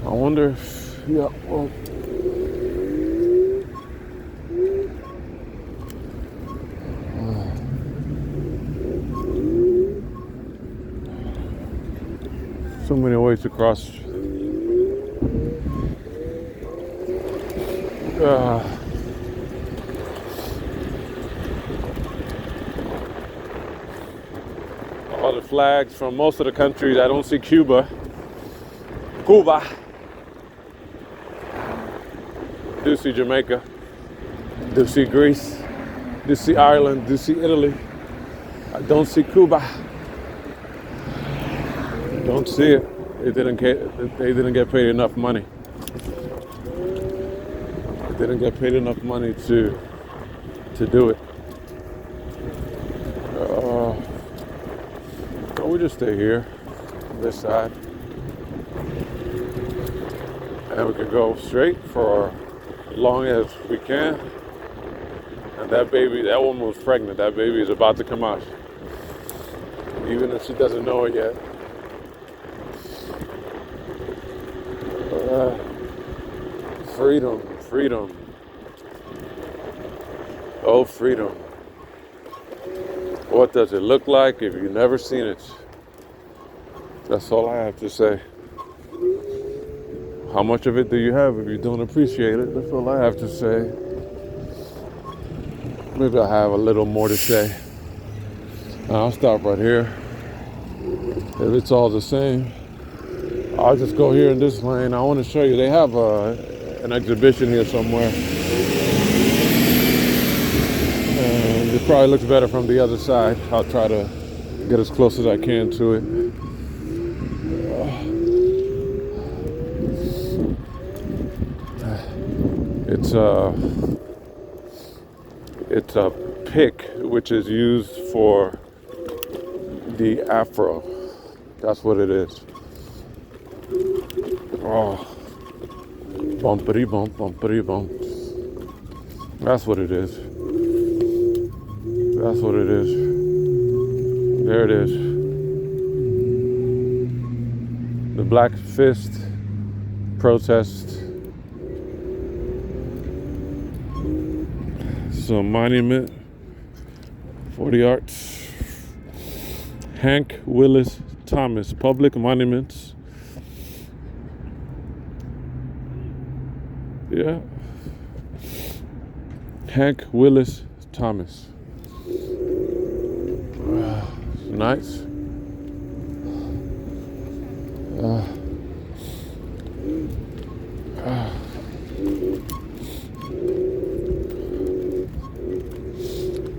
I wonder if, yeah, well, so many ways to cross. All the flags from most of the countries. I don't see Cuba. Do see Jamaica. Do see Greece. Do see Ireland. Do see Italy. I don't see Cuba. Don't see it. They didn't get paid enough money. They didn't get paid enough money to do it. We just stay here, on this side, and we can go straight for as long as we can. And that woman was pregnant. That baby is about to come out. even if she doesn't know it yet. Freedom, freedom. Oh, freedom. What does it look like if you've never seen it? That's all I have to say. How much of it do you have if you don't appreciate it? That's all I have to say. Maybe I have a little more to say. I'll stop right here. If it's all the same, I'll just go here in this lane. I want to show you. They have an exhibition here somewhere. And it probably looks better from the other side. I'll try to get as close as I can to it. It's a pick which is used for the afro. That's what it is. Oh, bumpity bump, bumpity bump. That's what it is. That's what it is. There it is. The Black Fist protest. Some monument for the arts. Hank Willis Thomas Public Monuments. Yeah. Hank Willis Thomas. Nice.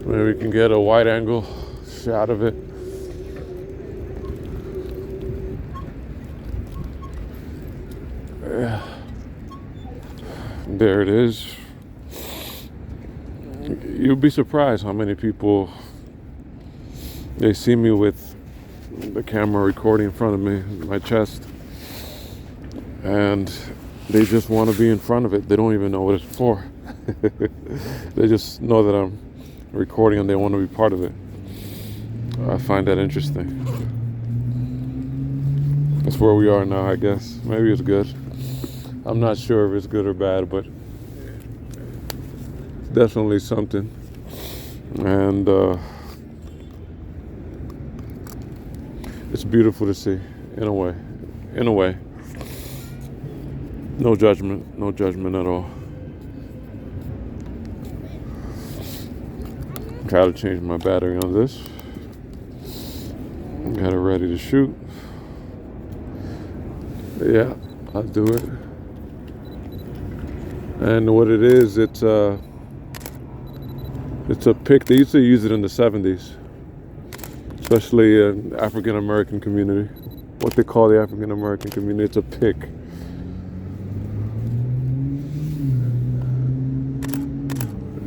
Maybe we can get a wide angle shot of it. Yeah. There it is. You'd be surprised how many people, they see me with the camera recording in front of me, my chest, and they just want to be in front of it. They don't even know what it's for. They just know that I'm recording and they want to be part of it. I find that interesting. That's where we are now, I guess. Maybe it's good. I'm not sure if it's good or bad, but definitely something. And it's beautiful to see, in a way. In a way. No judgment at all. Try to change my battery on this. Got it ready to shoot. Yeah, I'll do it. And what it is, it's a pick. They used to use it in the 70s, especially in African American community. What they call the African American community, it's a pick.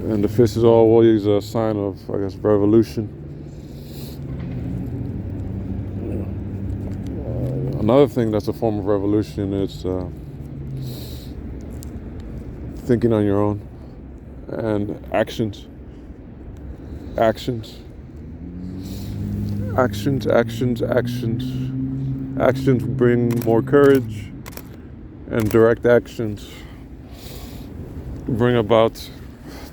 And the fist is always a sign of, I guess, revolution. Another thing that's a form of revolution is thinking on your own and actions. Actions bring more courage, and direct actions bring about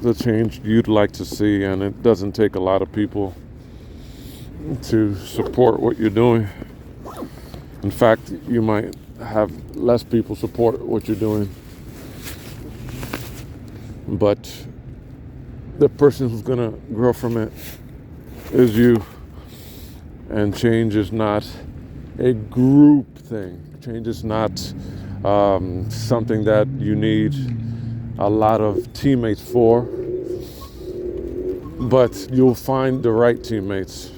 the change you'd like to see. And it doesn't take a lot of people to support what you're doing. In fact, you might have less people support what you're doing, but the person who's gonna grow from it is you. And change is not a group thing. Change is not something that you need a lot of teammates for, but you'll find the right teammates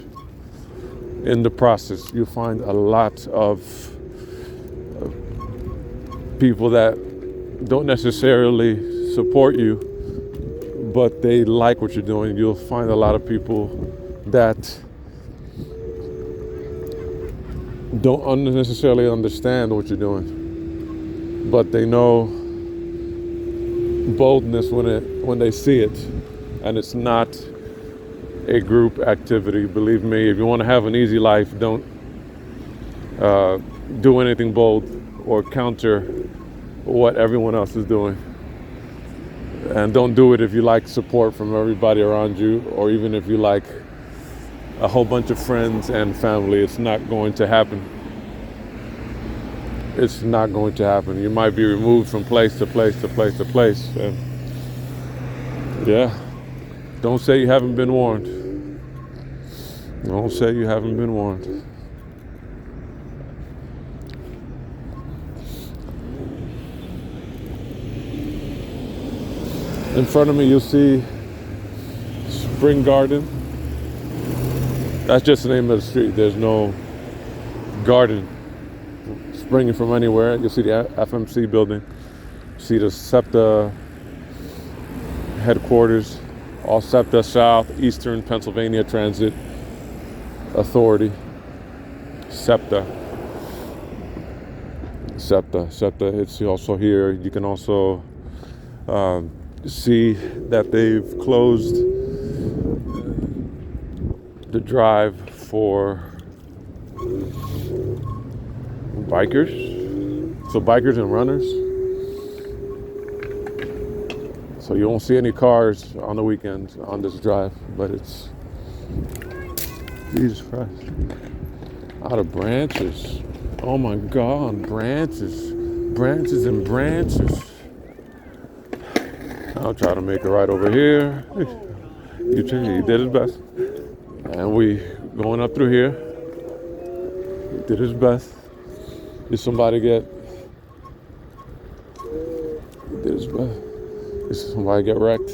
in the process. You'll find a lot of people that don't necessarily support you, but they like what you're doing. You'll find a lot of people that don't unnecessarily understand what you're doing, but they know boldness when they see it, and it's not a group activity. Believe me, if you want to have an easy life, don't do anything bold or counter what everyone else is doing. And don't do it if you like support from everybody around you, or even if you like a whole bunch of friends and family. It's not going to happen. It's not going to happen. You might be removed from place to place to place to place. And yeah, don't say you haven't been warned. Don't say you haven't been warned. In front of me, you'll see Spring Garden. That's just the name of the street. There's no garden springing from anywhere. You'll see the FMC building. See the SEPTA headquarters, all SEPTA Southeastern Pennsylvania Transit Authority. SEPTA. It's also here. You can also see that they've closed the drive for bikers. So bikers and runners. So you won't see any cars on the weekends on this drive, but it's, Jesus Christ. A lot of branches. Oh my God, branches. Branches and branches. I'll try to make it right over here. He did his best. And we going up through here. He did his best. Did somebody get? He did his best. Did somebody get wrecked?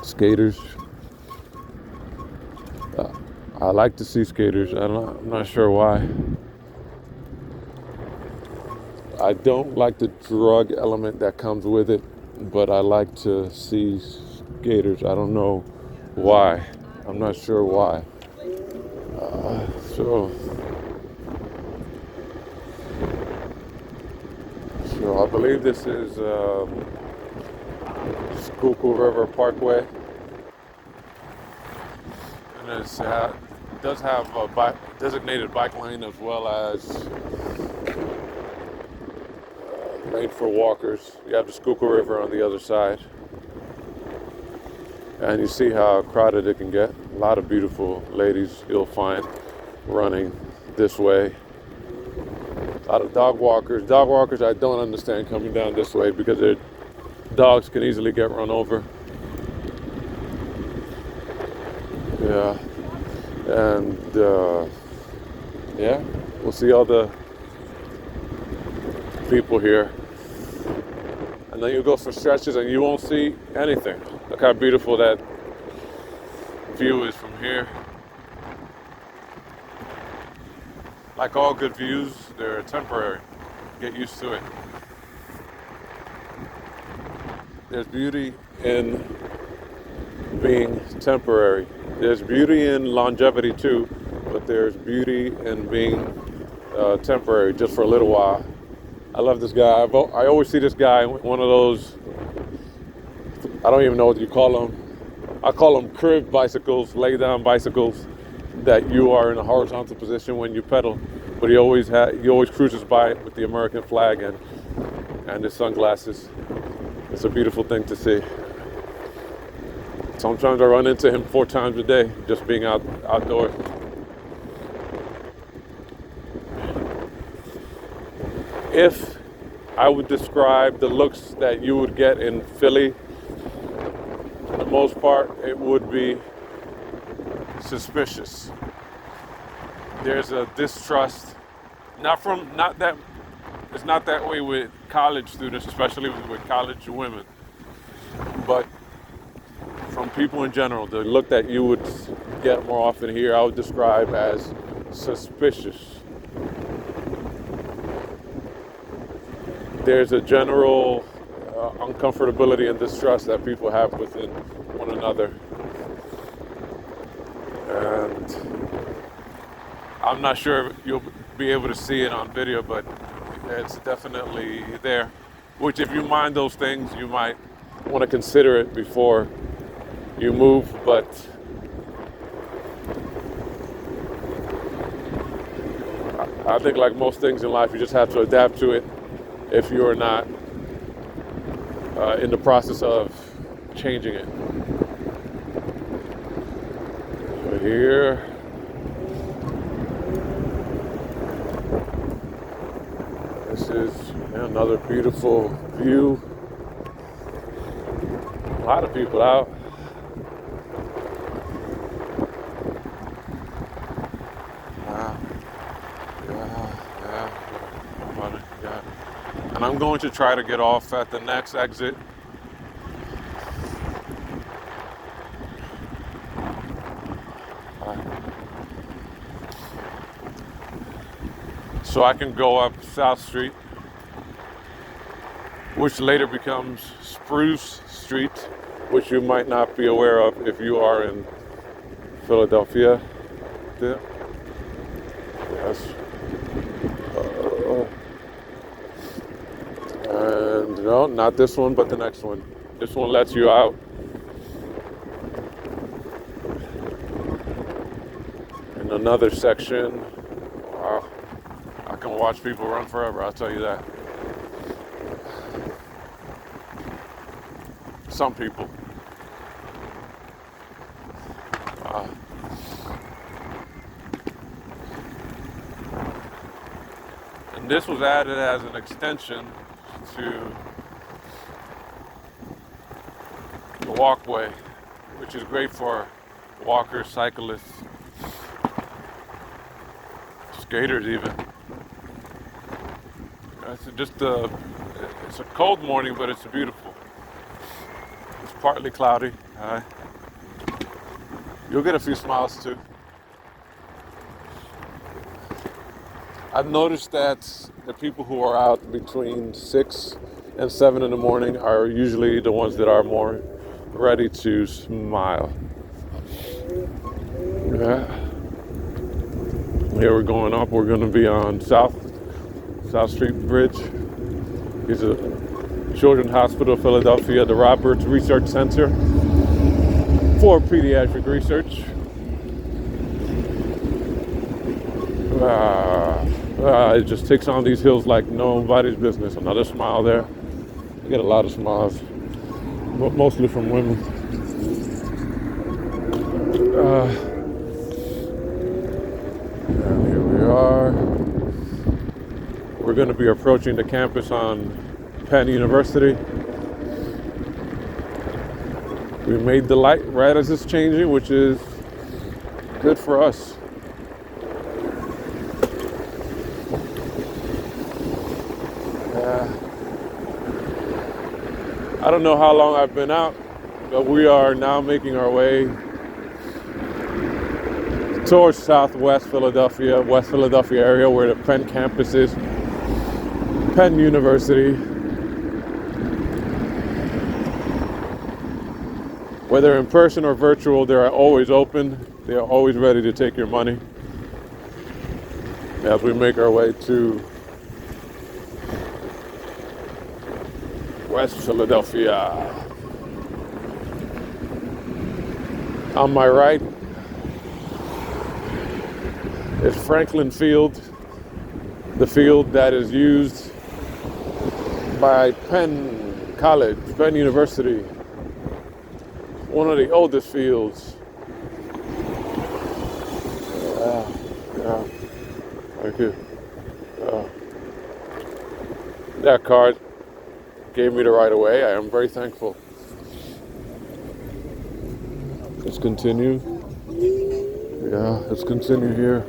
Skaters. I like to see skaters. I'm not sure why. I don't like the drug element that comes with it, but I like to see skaters. I don't know why. I'm not sure why. So I believe this is Schuylkill River Parkway, and it does have a designated bike lane as well as lane for walkers. You have the Schuylkill River on the other side, and you see how crowded it can get. A lot of beautiful ladies you'll find running this way. A lot of dog walkers. Dog walkers I don't understand coming down this way because their dogs can easily get run over. Yeah. And yeah, we'll see all the people here. And then you go for stretches and you won't see anything. Look how beautiful that view is from here. Like all good views, they're temporary. Get used to it. There's beauty in being temporary. There's beauty in longevity too, but there's beauty in being temporary just for a little while. I love this guy. I always see this guy, one of those, I don't even know what you call them. I call them crib bicycles, lay down bicycles that you are in a horizontal position when you pedal. But he always cruises by with the American flag and his sunglasses. It's a beautiful thing to see. Sometimes I run into him 4 times a day, just being outdoors. If I would describe the looks that you would get in Philly, for the most part, it would be suspicious. There's a distrust, it's not that way with college students, especially with college women, but from people in general. The look that you would get more often here, I would describe as suspicious. There's a general uncomfortability and distrust that people have within one another. And I'm not sure you'll be able to see it on video, but it's definitely there. Which, if you mind those things, you might want to consider it before you move, but I think like most things in life, you just have to adapt to it if you're not in the process of changing it. So here, this is another beautiful view. A lot of people out. Yeah. And I'm going to try to get off at the next exit. So I can go up South Street, which later becomes Spruce Street, which you might not be aware of if you are in Philadelphia. Yeah. Yes. And no, not this one, but the next one. This one lets you out. In another section, wow, I can watch people run forever, I'll tell you that. Some people. And this was added as an extension to the walkway, which is great for walkers, cyclists, skaters even. It's a cold morning, but it's beautiful. It's partly cloudy. You'll get a few smiles too. I've noticed that the people who are out between 6 and 7 in the morning are usually the ones that are more ready to smile. Yeah. Here we're going up. We're going to be on South Street Bridge. Here's a Children's Hospital of Philadelphia, the Roberts Research Center for pediatric research. It just takes on these hills like nobody's business. Another smile there. I get a lot of smiles, mostly from women. And here we are. We're going to be approaching the campus on Penn University. We made the light right as it's changing, which is good for us. I don't know how long I've been out, but we are now making our way towards Southwest Philadelphia, West Philadelphia area where the Penn campus is, Penn University. Whether in person or virtual, they are always open. They are always ready to take your money as we make our way to West Philadelphia. On my right is Franklin Field, the field that is used by Penn College, Penn University, one of the oldest fields. Yeah. Thank you. That card gave me the right of way. I am very thankful. Let's continue. Yeah, let's continue here.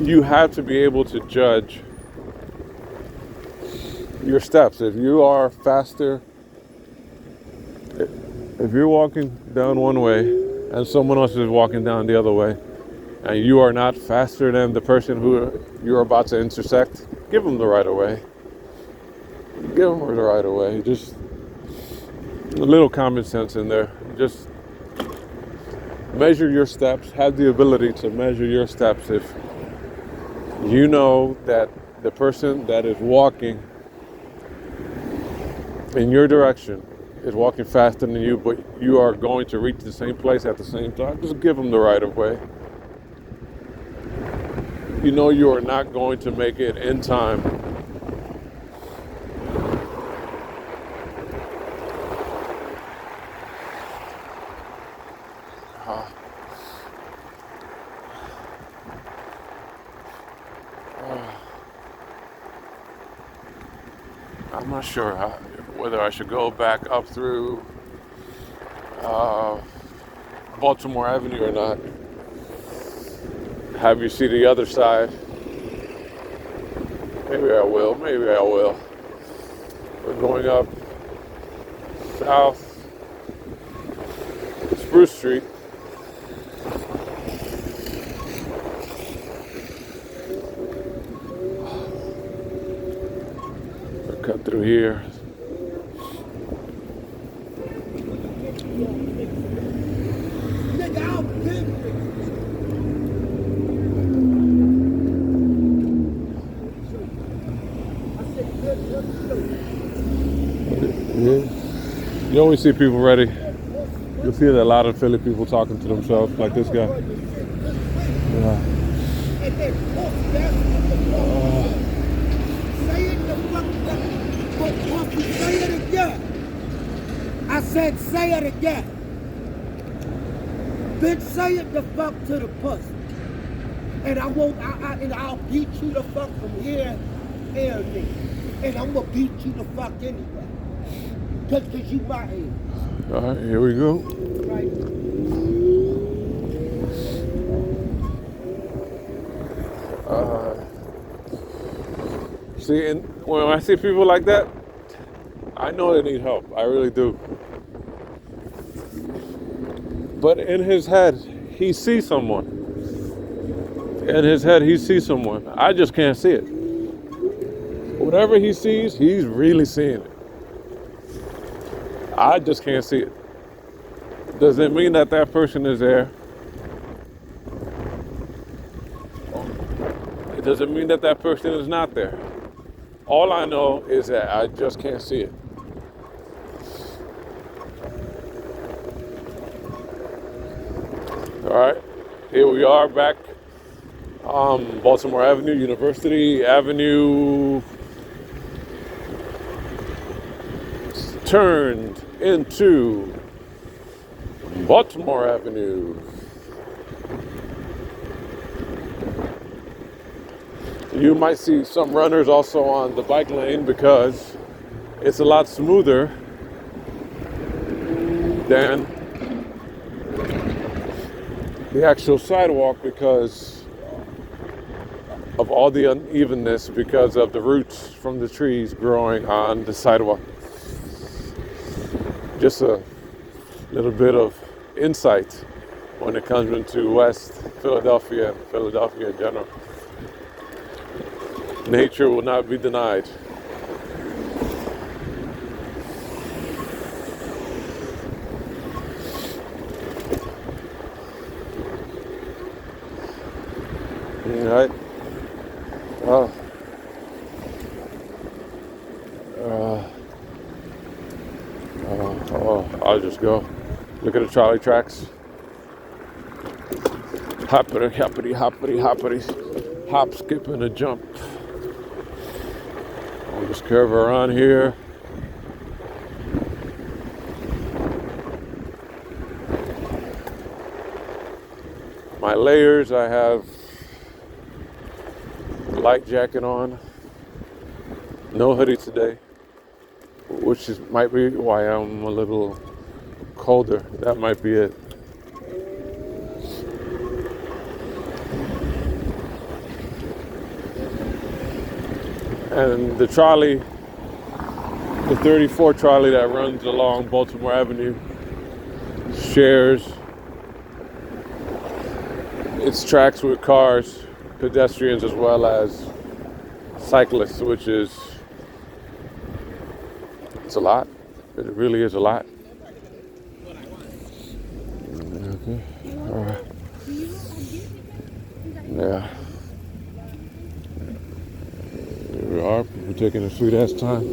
You have to be able to judge your steps. If you are faster, if you're walking down one way and someone else is walking down the other way, and you are not faster than the person who you're about to intersect, give them the right of way. Give them the right of way. Just a little common sense in there. Just measure your steps. Have the ability to measure your steps. If you know that the person that is walking in your direction is walking faster than you, but you are going to reach the same place at the same time, just give them the right of way. You know you are not going to make it in time. I'm not sure whether I should go back up through Baltimore Avenue or not. Have you see the other side? Maybe I will. Maybe I will. We're going up South Spruce Street. We'll cut through here. You always see people ready. You'll see a lot of Philly people talking to themselves, like this guy. Yeah. Say it again. I said, say it again. Bitch, say it the fuck to the pussy. And I won't, and I'll beat you the fuck from here and me. And I'm gonna beat you the fuck anyway. Cause you my age. All right, here we go. Right. See, and when I see people like that, I know they need help. I really do. But in his head, he sees someone. In his head, he sees someone. I just can't see it. Whatever he sees, he's really seeing it. I just can't see it. Does it mean that that person is there? It doesn't mean that that person is not there. All I know is that I just can't see it. All right, here we are back. Baltimore Avenue, University Avenue turned into Baltimore Avenue. You might see some runners also on the bike lane because it's a lot smoother than the actual sidewalk because of all the unevenness because of the roots from the trees growing on the sidewalk. Just a little bit of insight when it comes into West Philadelphia and Philadelphia in general. Nature will not be denied. All right. I'll just go. Look at the trolley tracks. Hoppity, hoppity, hoppity, hoppity. Hop, skip, and a jump. I'll just curve around here. My layers, I have a light jacket on. No hoodie today, which might be why I'm a little colder. That might be it. And the trolley, the 34 trolley that runs along Baltimore Avenue, shares its tracks with cars, pedestrians, as well as cyclists, which is, it's a lot. It really is a lot. Okay. All right. Yeah. Here we are. We're taking a sweet ass time.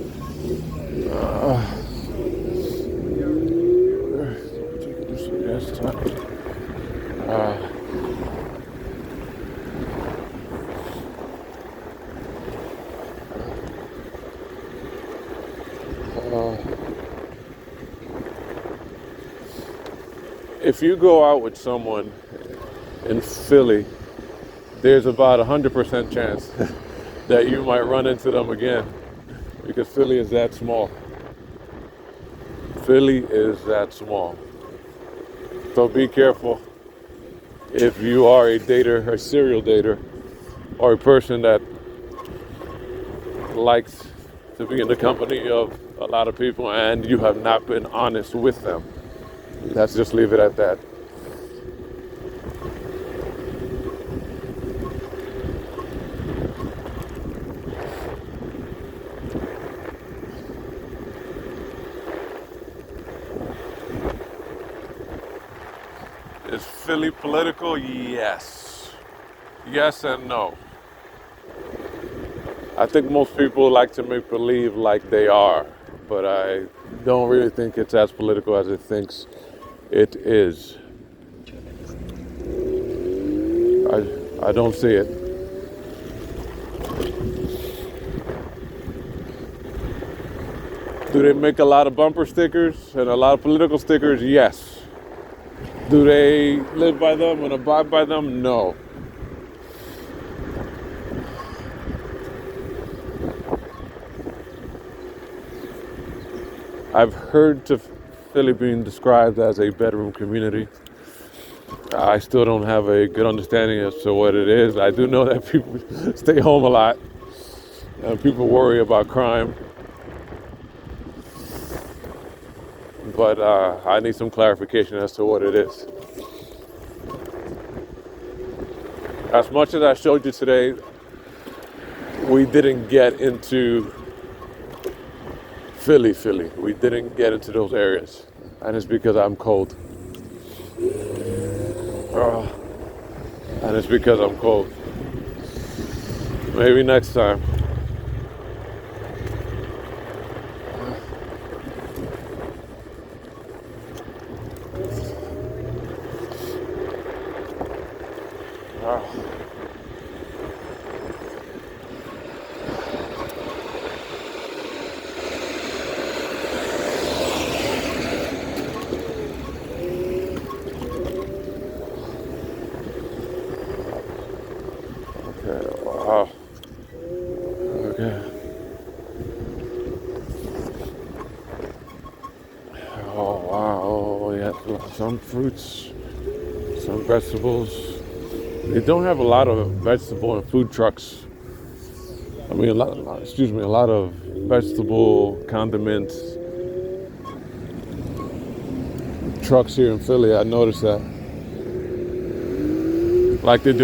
If you go out with someone in Philly, there's about 100% chance that you might run into them again because Philly is that small. Philly is that small. So be careful if you are a dater, a serial dater, or a person that likes to be in the company of a lot of people and you have not been honest with them. Let's just leave it at that. Is Philly political? Yes. Yes and no. I think most people like to make believe like they are, but I don't really think it's as political as it thinks it is. I don't see it. Do they make a lot of bumper stickers and a lot of political stickers? Yes. Do they live by them and abide by them? No. I've heard of Philly being described as a bedroom community. I still don't have a good understanding as to what it is. I do know that people stay home a lot and people worry about crime. But I need some clarification as to what it is. As much as I showed you today, we didn't get into Philly. We didn't get into those areas. And it's because I'm cold. And it's because I'm cold. Maybe next time. Wow. Okay. Oh wow. Oh yeah. Some fruits, some vegetables. They don't have a lot of vegetable and food trucks. I mean, a lot of vegetable condiments trucks here in Philly. I noticed that. Like they do